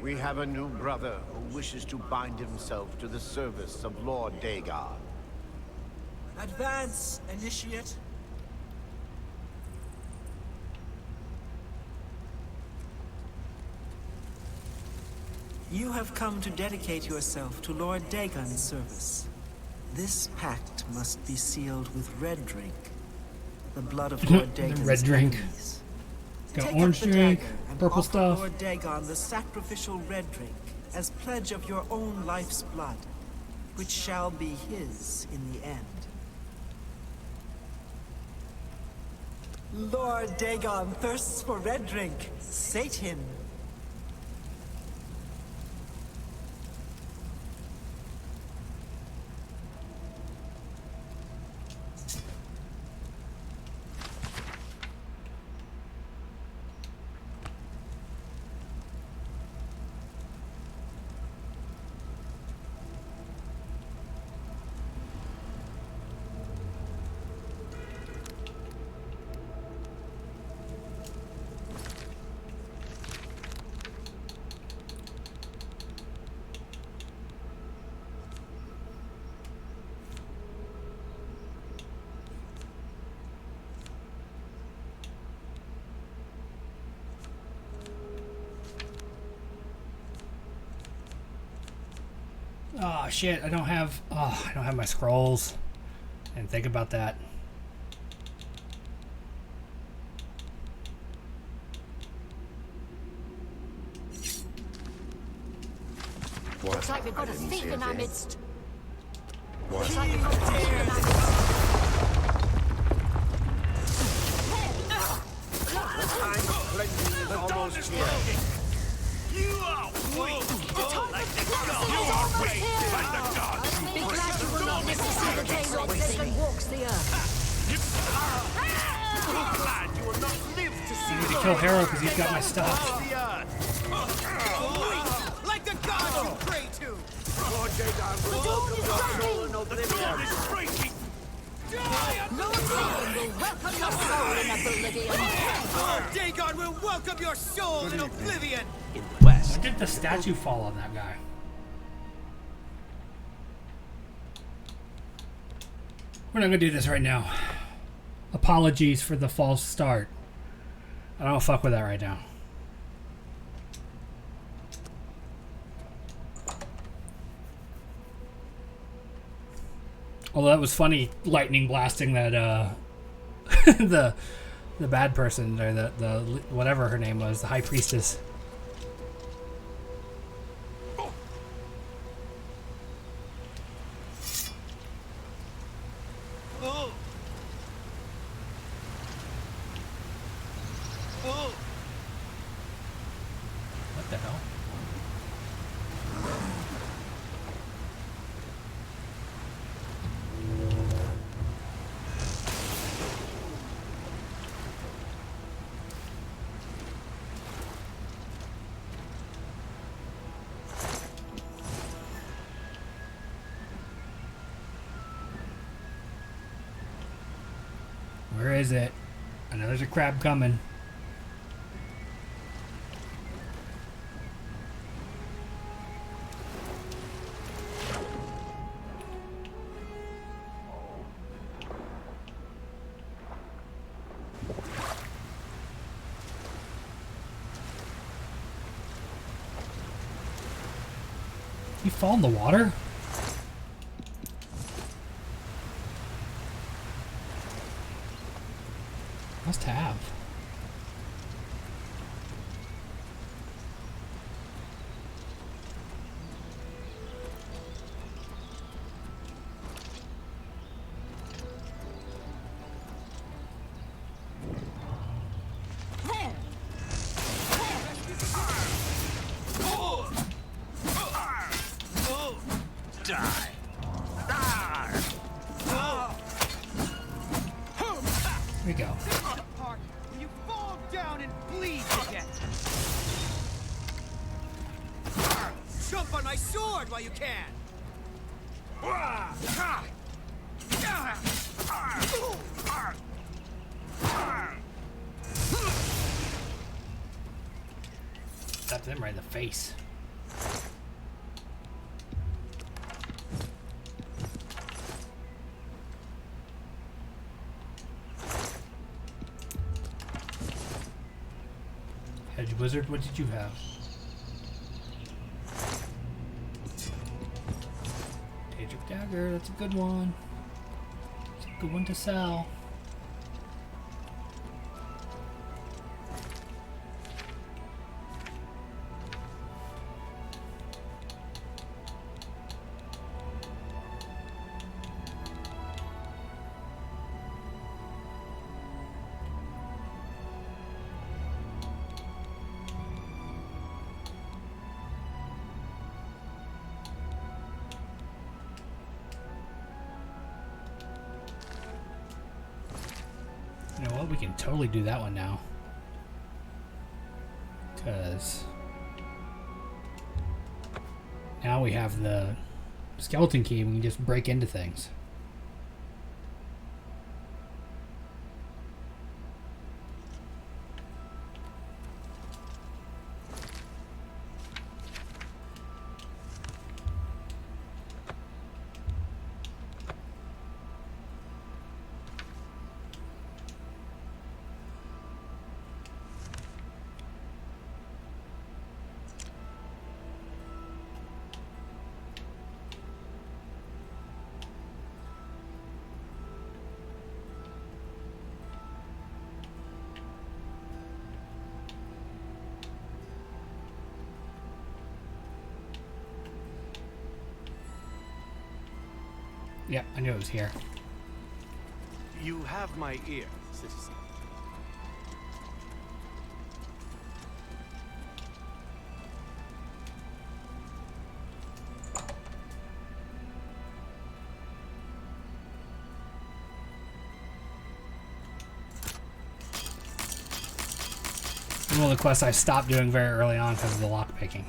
We have a new brother who wishes to bind himself to the service of Lord Dagon. Advance, initiate. You have come to dedicate yourself to Lord Dagon's service. This pact must be sealed with red drink, the blood of Lord Dagon's red drink. enemies. Got Take orange up the drink, dagger and purple offer stuff. Lord Dagon the sacrificial red drink as pledge of your own life's blood, which shall be his in the end. Lord Dagon thirsts for red drink. Sate him. Oh shit, I don't have my scrolls. And think about that. Looks like we've got a thief in our midst. What? Looks like we've got a thief in our midst. The dawn is breaking. You are weak! Like the gods! You are weak! Like the gods! Be glad you will not live to see the day when Dagon walks the earth. Be glad you will not live to see I need to kill Harrow because he's got my stuff. the earth. Like the gods you pray to! Lord Dagon will welcome your soul in Oblivion. Lord Dagon will welcome your soul in Oblivion. Lord Dagon will welcome your soul in Oblivion! In the west. Why did the statue fall on that guy? We're not gonna do this right now. Apologies for the false start. I don't fuck with that right now. Although that was funny, lightning blasting that the bad person or the whatever her name was, the high priestess. What the hell? Where is it? I know there's a crab coming. You fall in the water? Must have. Here we go. You fall down and bleed to death. Jump on my sword while you can. Tapped him right in the face. Hedge Wizard, what did you have? Daedric Dagger, that's a good one. It's a good one to sell. You know what? We can totally do that one now. Because now we have the skeleton key and we can just break into things. Yep, I knew it was here. You have my ear, citizen. One of the quests I stopped doing very early on because of the lockpicking.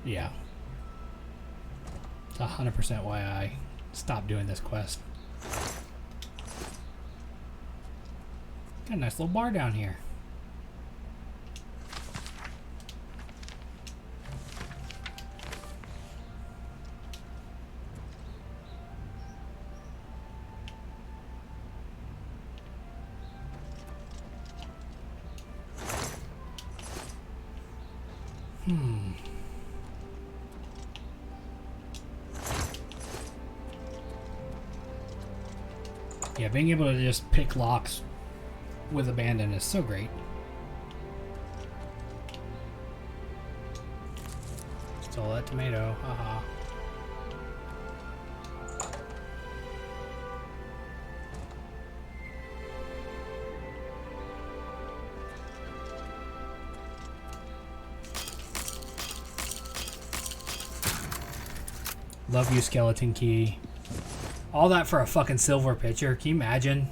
Yeah. It's 100% why I stopped doing this quest. Got a nice little bar down here. Yeah, being able to just pick locks with abandon is so great. Stole that tomato, haha. Love you, skeleton key. All that for a fucking silver pitcher. Can you imagine?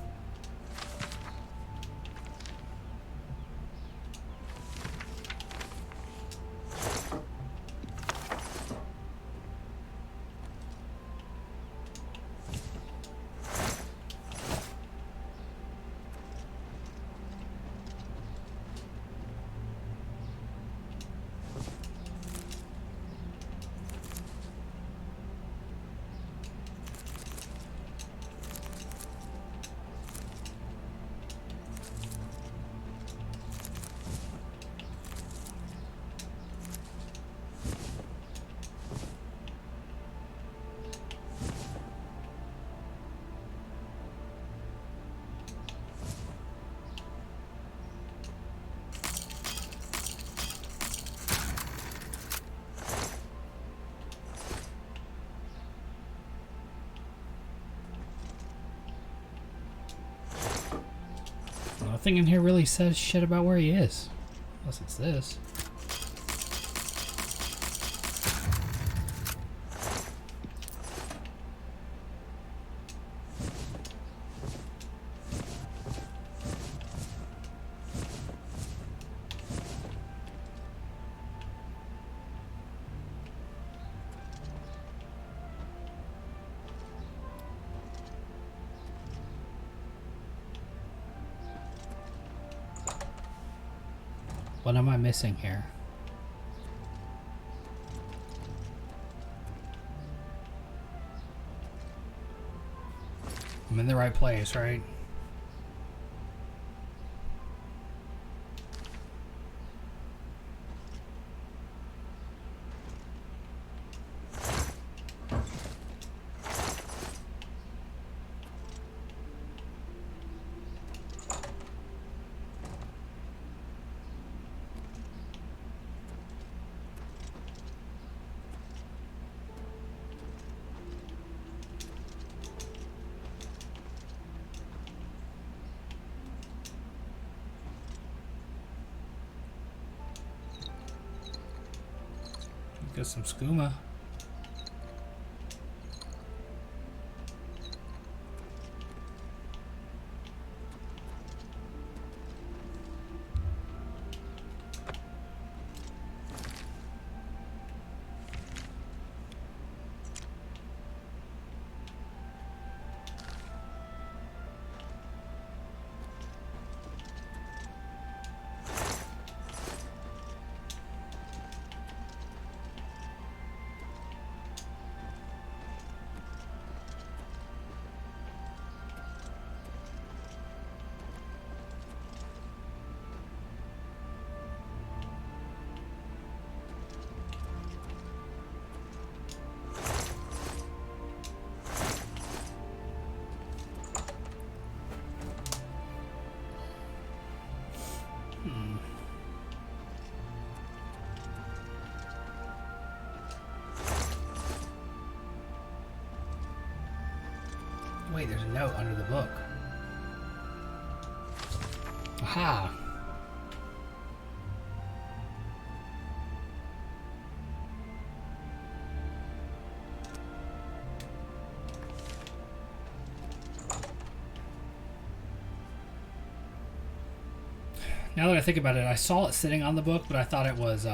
Nothing in here really says shit about where he is. Unless it's this. What am I missing here? I'm in the right place, right? Get some skooma. Wait, there's a note under the book. Aha! Now that I think about it, I saw it sitting on the book, but I thought it was,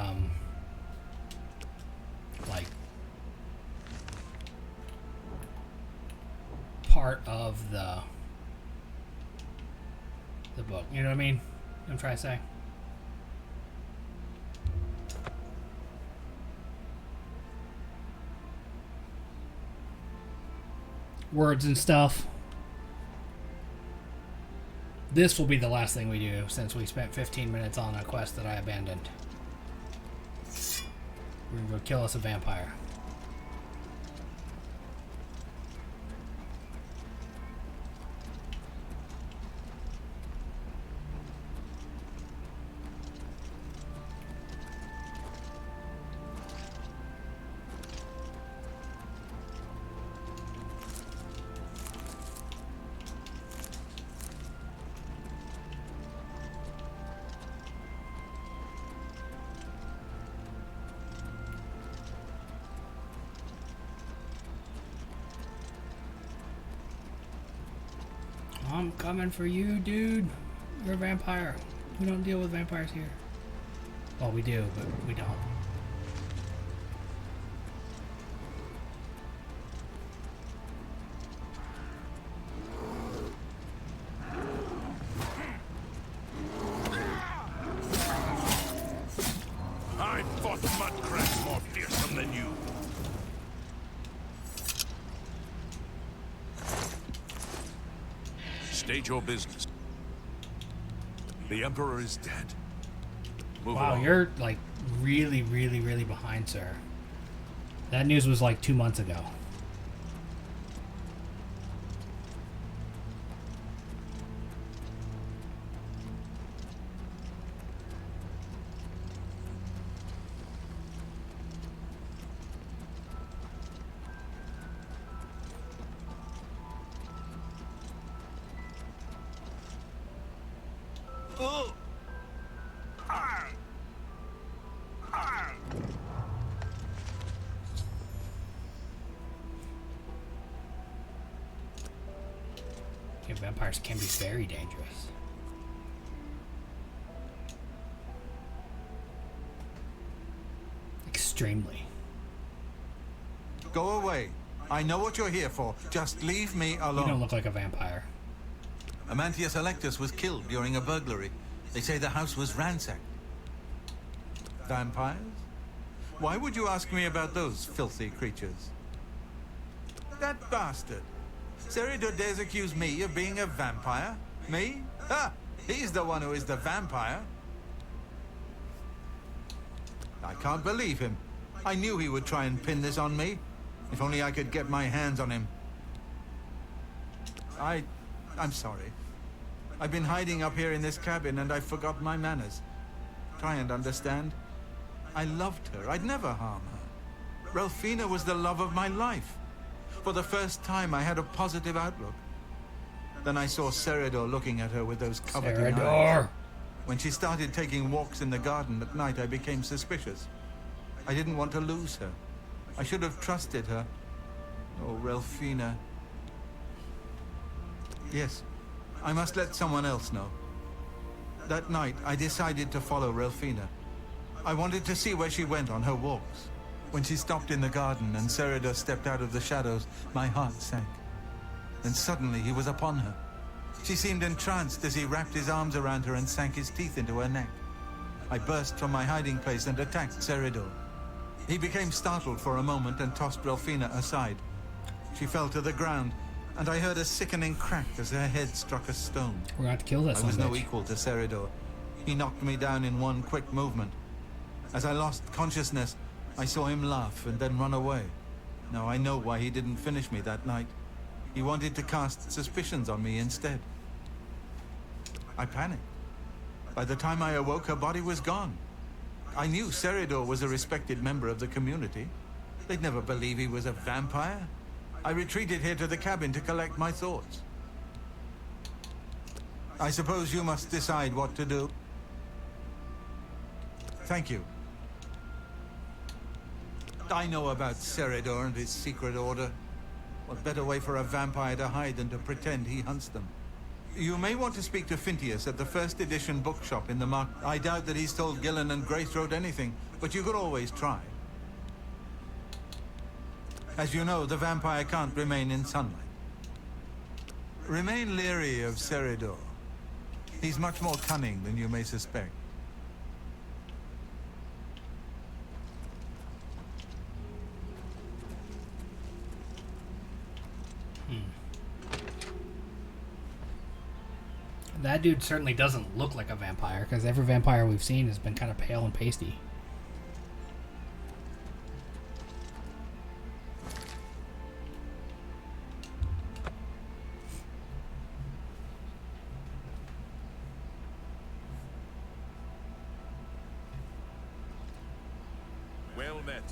like, part of the book. You know what I mean? I'm trying to say. Words and stuff. This will be the last thing we do since we spent 15 minutes on a quest that I abandoned. We're gonna go kill us a vampire. I'm coming for you, dude. You're a vampire. We don't deal with vampires here. Well, we do, but we don't. I fought mudcrats more fearsome than you. State your business. The Emperor is dead. Move Wow, along. you're like really, really, really behind, sir. That news was like 2 months ago. Yeah, vampires can be very dangerous. Extremely. Go away. I know what you're here for. Just leave me alone. You don't look like a vampire. Amantius Electus was killed during a burglary. They say the house was ransacked. Vampires? Why would you ask me about those filthy creatures? That bastard. Seridor dares accuse me of being a vampire? Me? Ha! He's the one who is the vampire. I can't believe him. I knew he would try and pin this on me. If only I could get my hands on him. I'm sorry. I've been hiding up here in this cabin and I've forgotten my manners. Try and understand. I loved her. I'd never harm her. Ralphina was the love of my life. For the first time, I had a positive outlook. Then I saw Seridor looking at her with those coveting eyes. When she started taking walks in the garden at night, I became suspicious. I didn't want to lose her. I should have trusted her. Oh, Ralphina. Yes, I must let someone else know. That night, I decided to follow Ralphina. I wanted to see where she went on her walks. When she stopped in the garden and Seridor stepped out of the shadows, my heart sank. Then suddenly he was upon her. She seemed entranced as he wrapped his arms around her and sank his teeth into her neck. I burst from my hiding place and attacked Seridor. He became startled for a moment and tossed Ralphina aside. She fell to the ground, and I heard a sickening crack as her head struck a stone. We're going to kill this I was no bitch. equal to Seridor. He knocked me down in one quick movement. As I lost consciousness, I saw him laugh and then run away. Now I know why he didn't finish me that night. He wanted to cast suspicions on me instead. I panicked. By the time I awoke, her body was gone. I knew Seridor was a respected member of the community. They'd never believe he was a vampire. I retreated here to the cabin to collect my thoughts. I suppose you must decide what to do. Thank you. I know about Seridor and his secret order. What better way for a vampire to hide than to pretend he hunts them? You may want to speak to Phintius at the first edition bookshop in the market. I doubt that he's told Gillen and Greythroat anything, but you could always try. As you know, the vampire can't remain in sunlight. Remain leery of Seridor. He's much more cunning than you may suspect. That dude certainly doesn't look like a vampire, because every vampire we've seen has been kind of pale and pasty. Well met.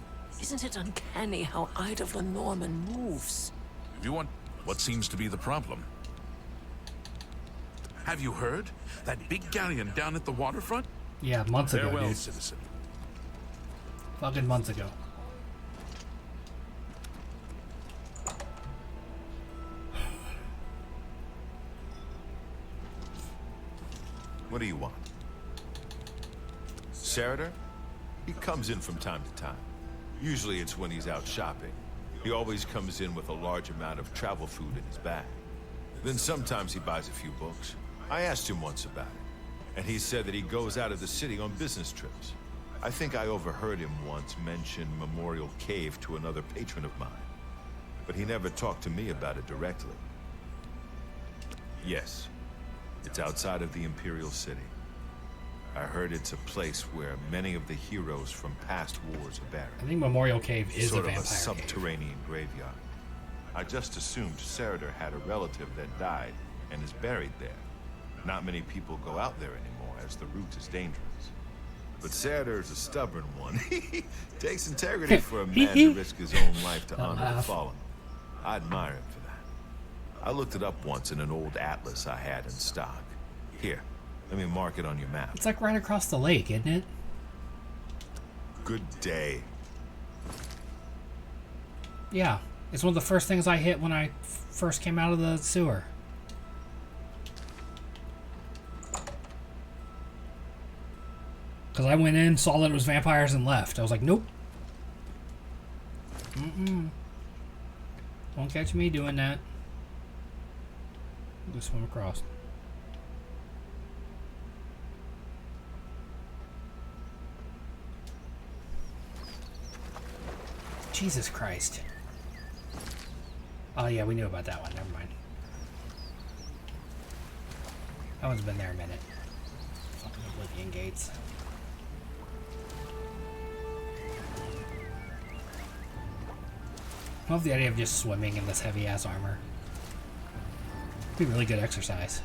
Isn't it uncanny how Ida of the Norman moves? You want what seems to be the problem? Have you heard? That big galleon down at the waterfront? Yeah, months ago, Farewell, dude. citizen. Fucking months ago. What do you want? Seridor? He comes in from time to time. Usually it's when he's out shopping. He always comes in with a large amount of travel food in his bag. Then sometimes he buys a few books. I asked him once about it, and he said that he goes out of the city on business trips. I think I overheard him once mention Memorial Cave to another patron of mine, but he never talked to me about it directly. Yes, it's outside of the Imperial City. I heard it's a place where many of the heroes from past wars are buried. I think Memorial Cave is Sort a of vampire a subterranean graveyard. I just assumed Seridor had a relative that died and is buried there. Not many people go out there anymore, as the route is dangerous. But Seridor's a stubborn one. Takes integrity for a man to risk his own life to honor the fallen. I admire him for that. I looked it up once in an old atlas I had in stock. Here, let me mark it on your map. It's like right across the lake, isn't it? Good day. Yeah. It's one of the first things I hit when I first came out of the sewer. Because I went in, saw that it was vampires, and left. I was like, nope. Won't catch me doing that. Just swim across. Jesus Christ. Oh yeah, we knew about that one. Never mind. That one's been there a minute. Fucking Oblivion gates. I love the idea of just swimming in this heavy-ass armor. It'd be really good exercise.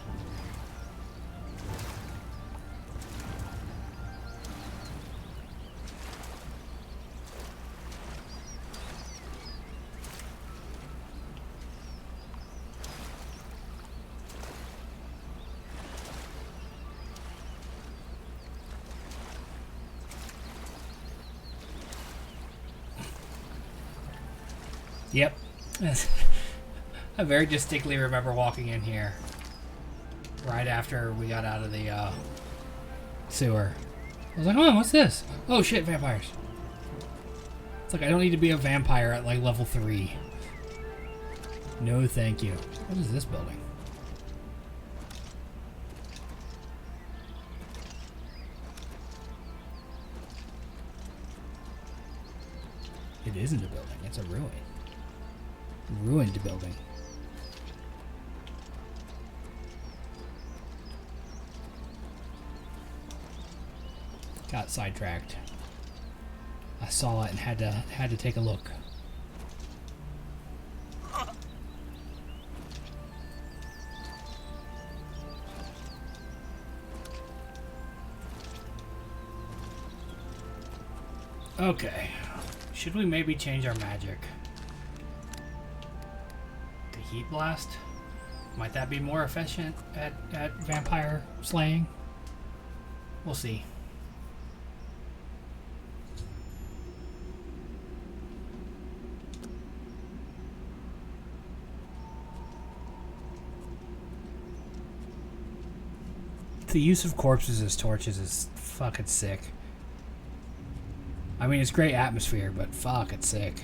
Yep. I very distinctly remember walking in here right after we got out of the sewer. I was like, oh, what's this? Oh shit, vampires. It's like I don't need to be a vampire at like level 3. No thank you. What is this building? It isn't a building, it's a ruin. Ruined building. Got sidetracked. I saw it and had to take a look. Okay. Should we maybe change our magic? Heat blast? Might that be more efficient at vampire slaying? We'll see. The use of corpses as torches is fucking sick. I mean, it's great atmosphere, but fuck, it's sick.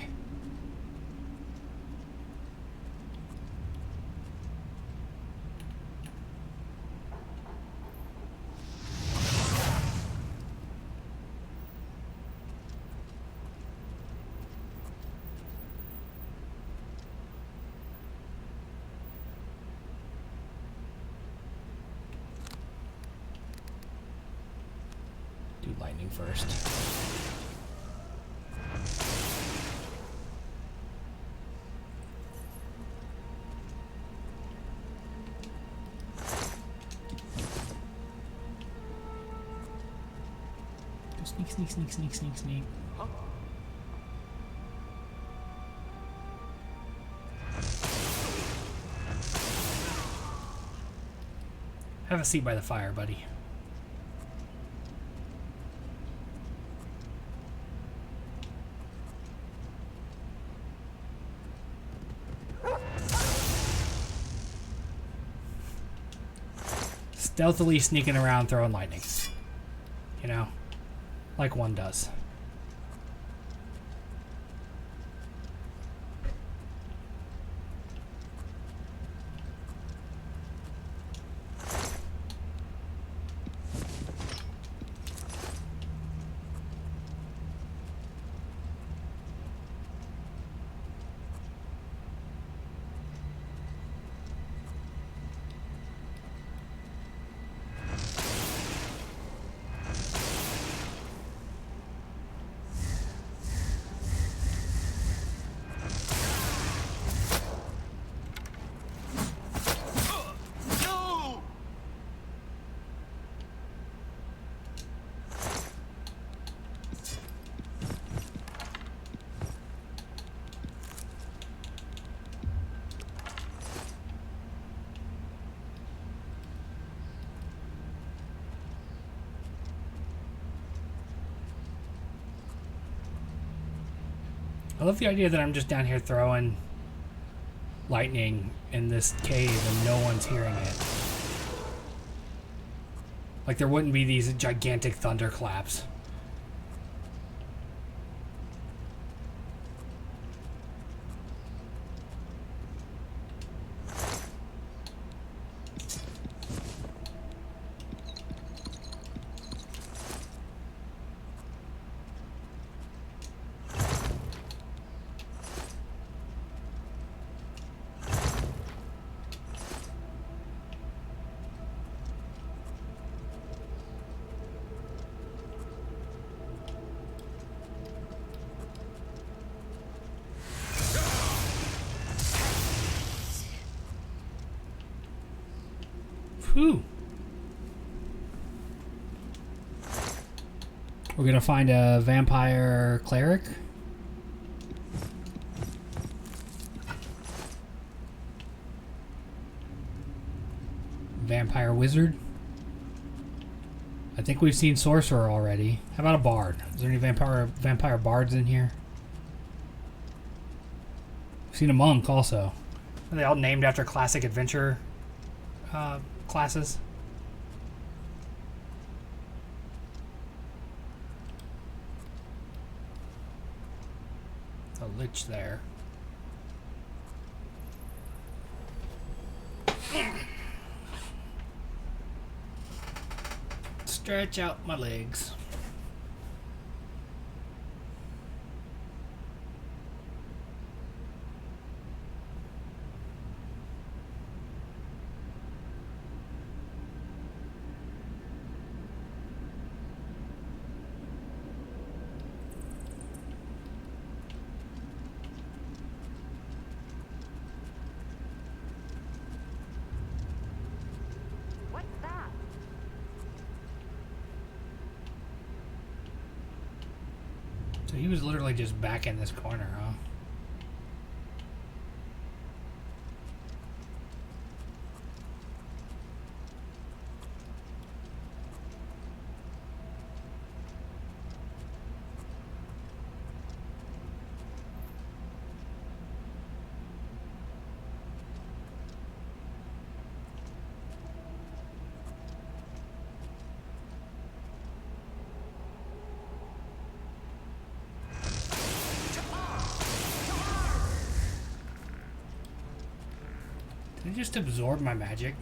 Lightning first. Sneak, sneak, sneak, sneak, sneak, sneak. Have a seat by the fire, buddy. Stealthily sneaking around throwing lightning. You know? Like one does. I love the idea that I'm just down here throwing lightning in this cave and no one's hearing it. Like there wouldn't be these gigantic thunderclaps. Whew. We're gonna find a vampire cleric. Vampire wizard. I think we've seen sorcerer already. How about a bard? Is there any vampire bards in here? We've seen a monk also. Are they all named after classic adventure classes? A lich there. Stretch out my legs. So he was literally just back in this corner, huh? Did he just absorb my magic?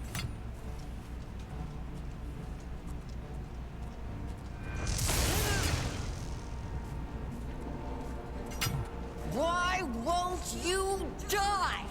Why won't you die?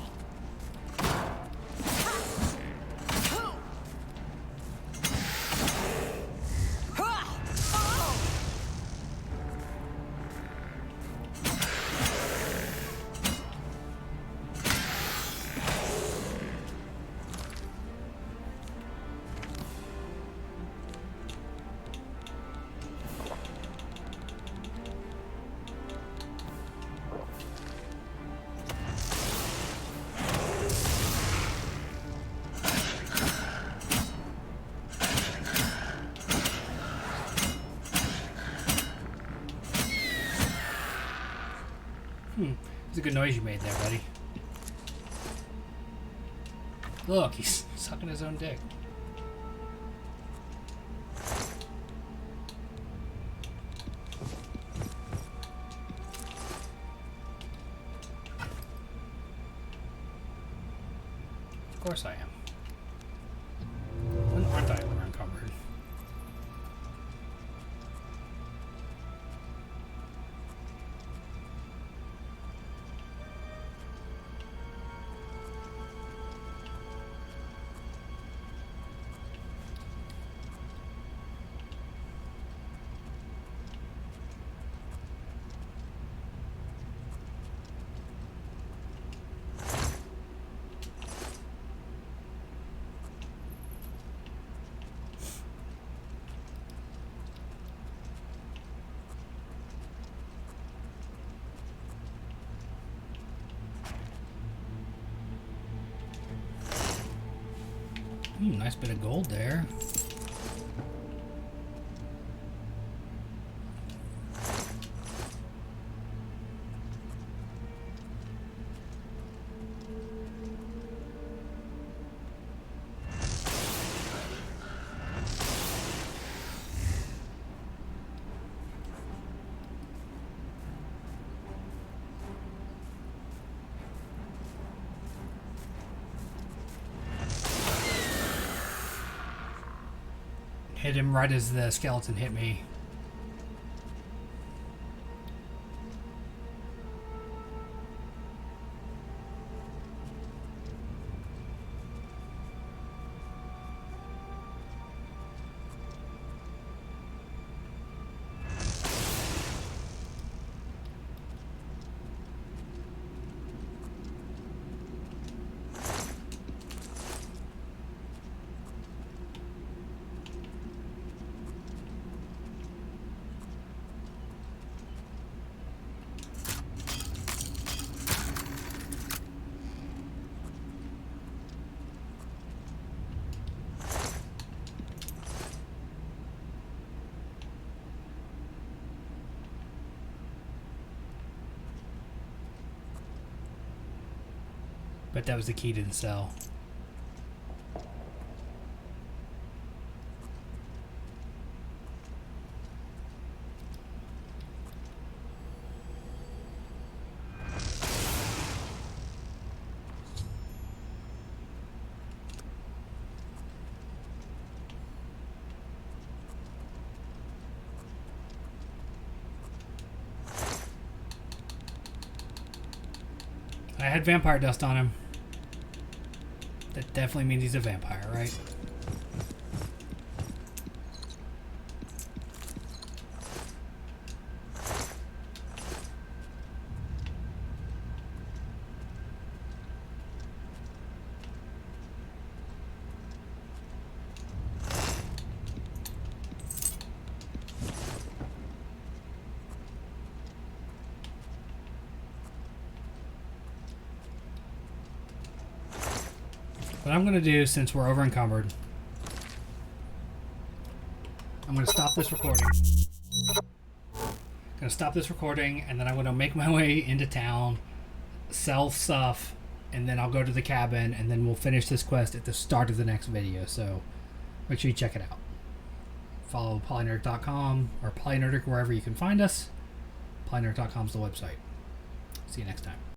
It's a good noise you made there, buddy. Look, he's sucking his own dick. Of course I am. When aren't I encumbered? Nice bit of gold there. Hit him right as the skeleton hit me. But that was the key to the cell. I had vampire dust on him. That definitely means he's a vampire, right? What I'm going to do, since we're over encumbered, I'm going to stop this recording. And then I'm going to make my way into town, sell stuff, and then I'll go to the cabin, and then we'll finish this quest at the start of the next video. So make sure you check it out. Follow Polynerdic.com or Polynerdic wherever you can find us. Polynerdic.com is the website. See you next time.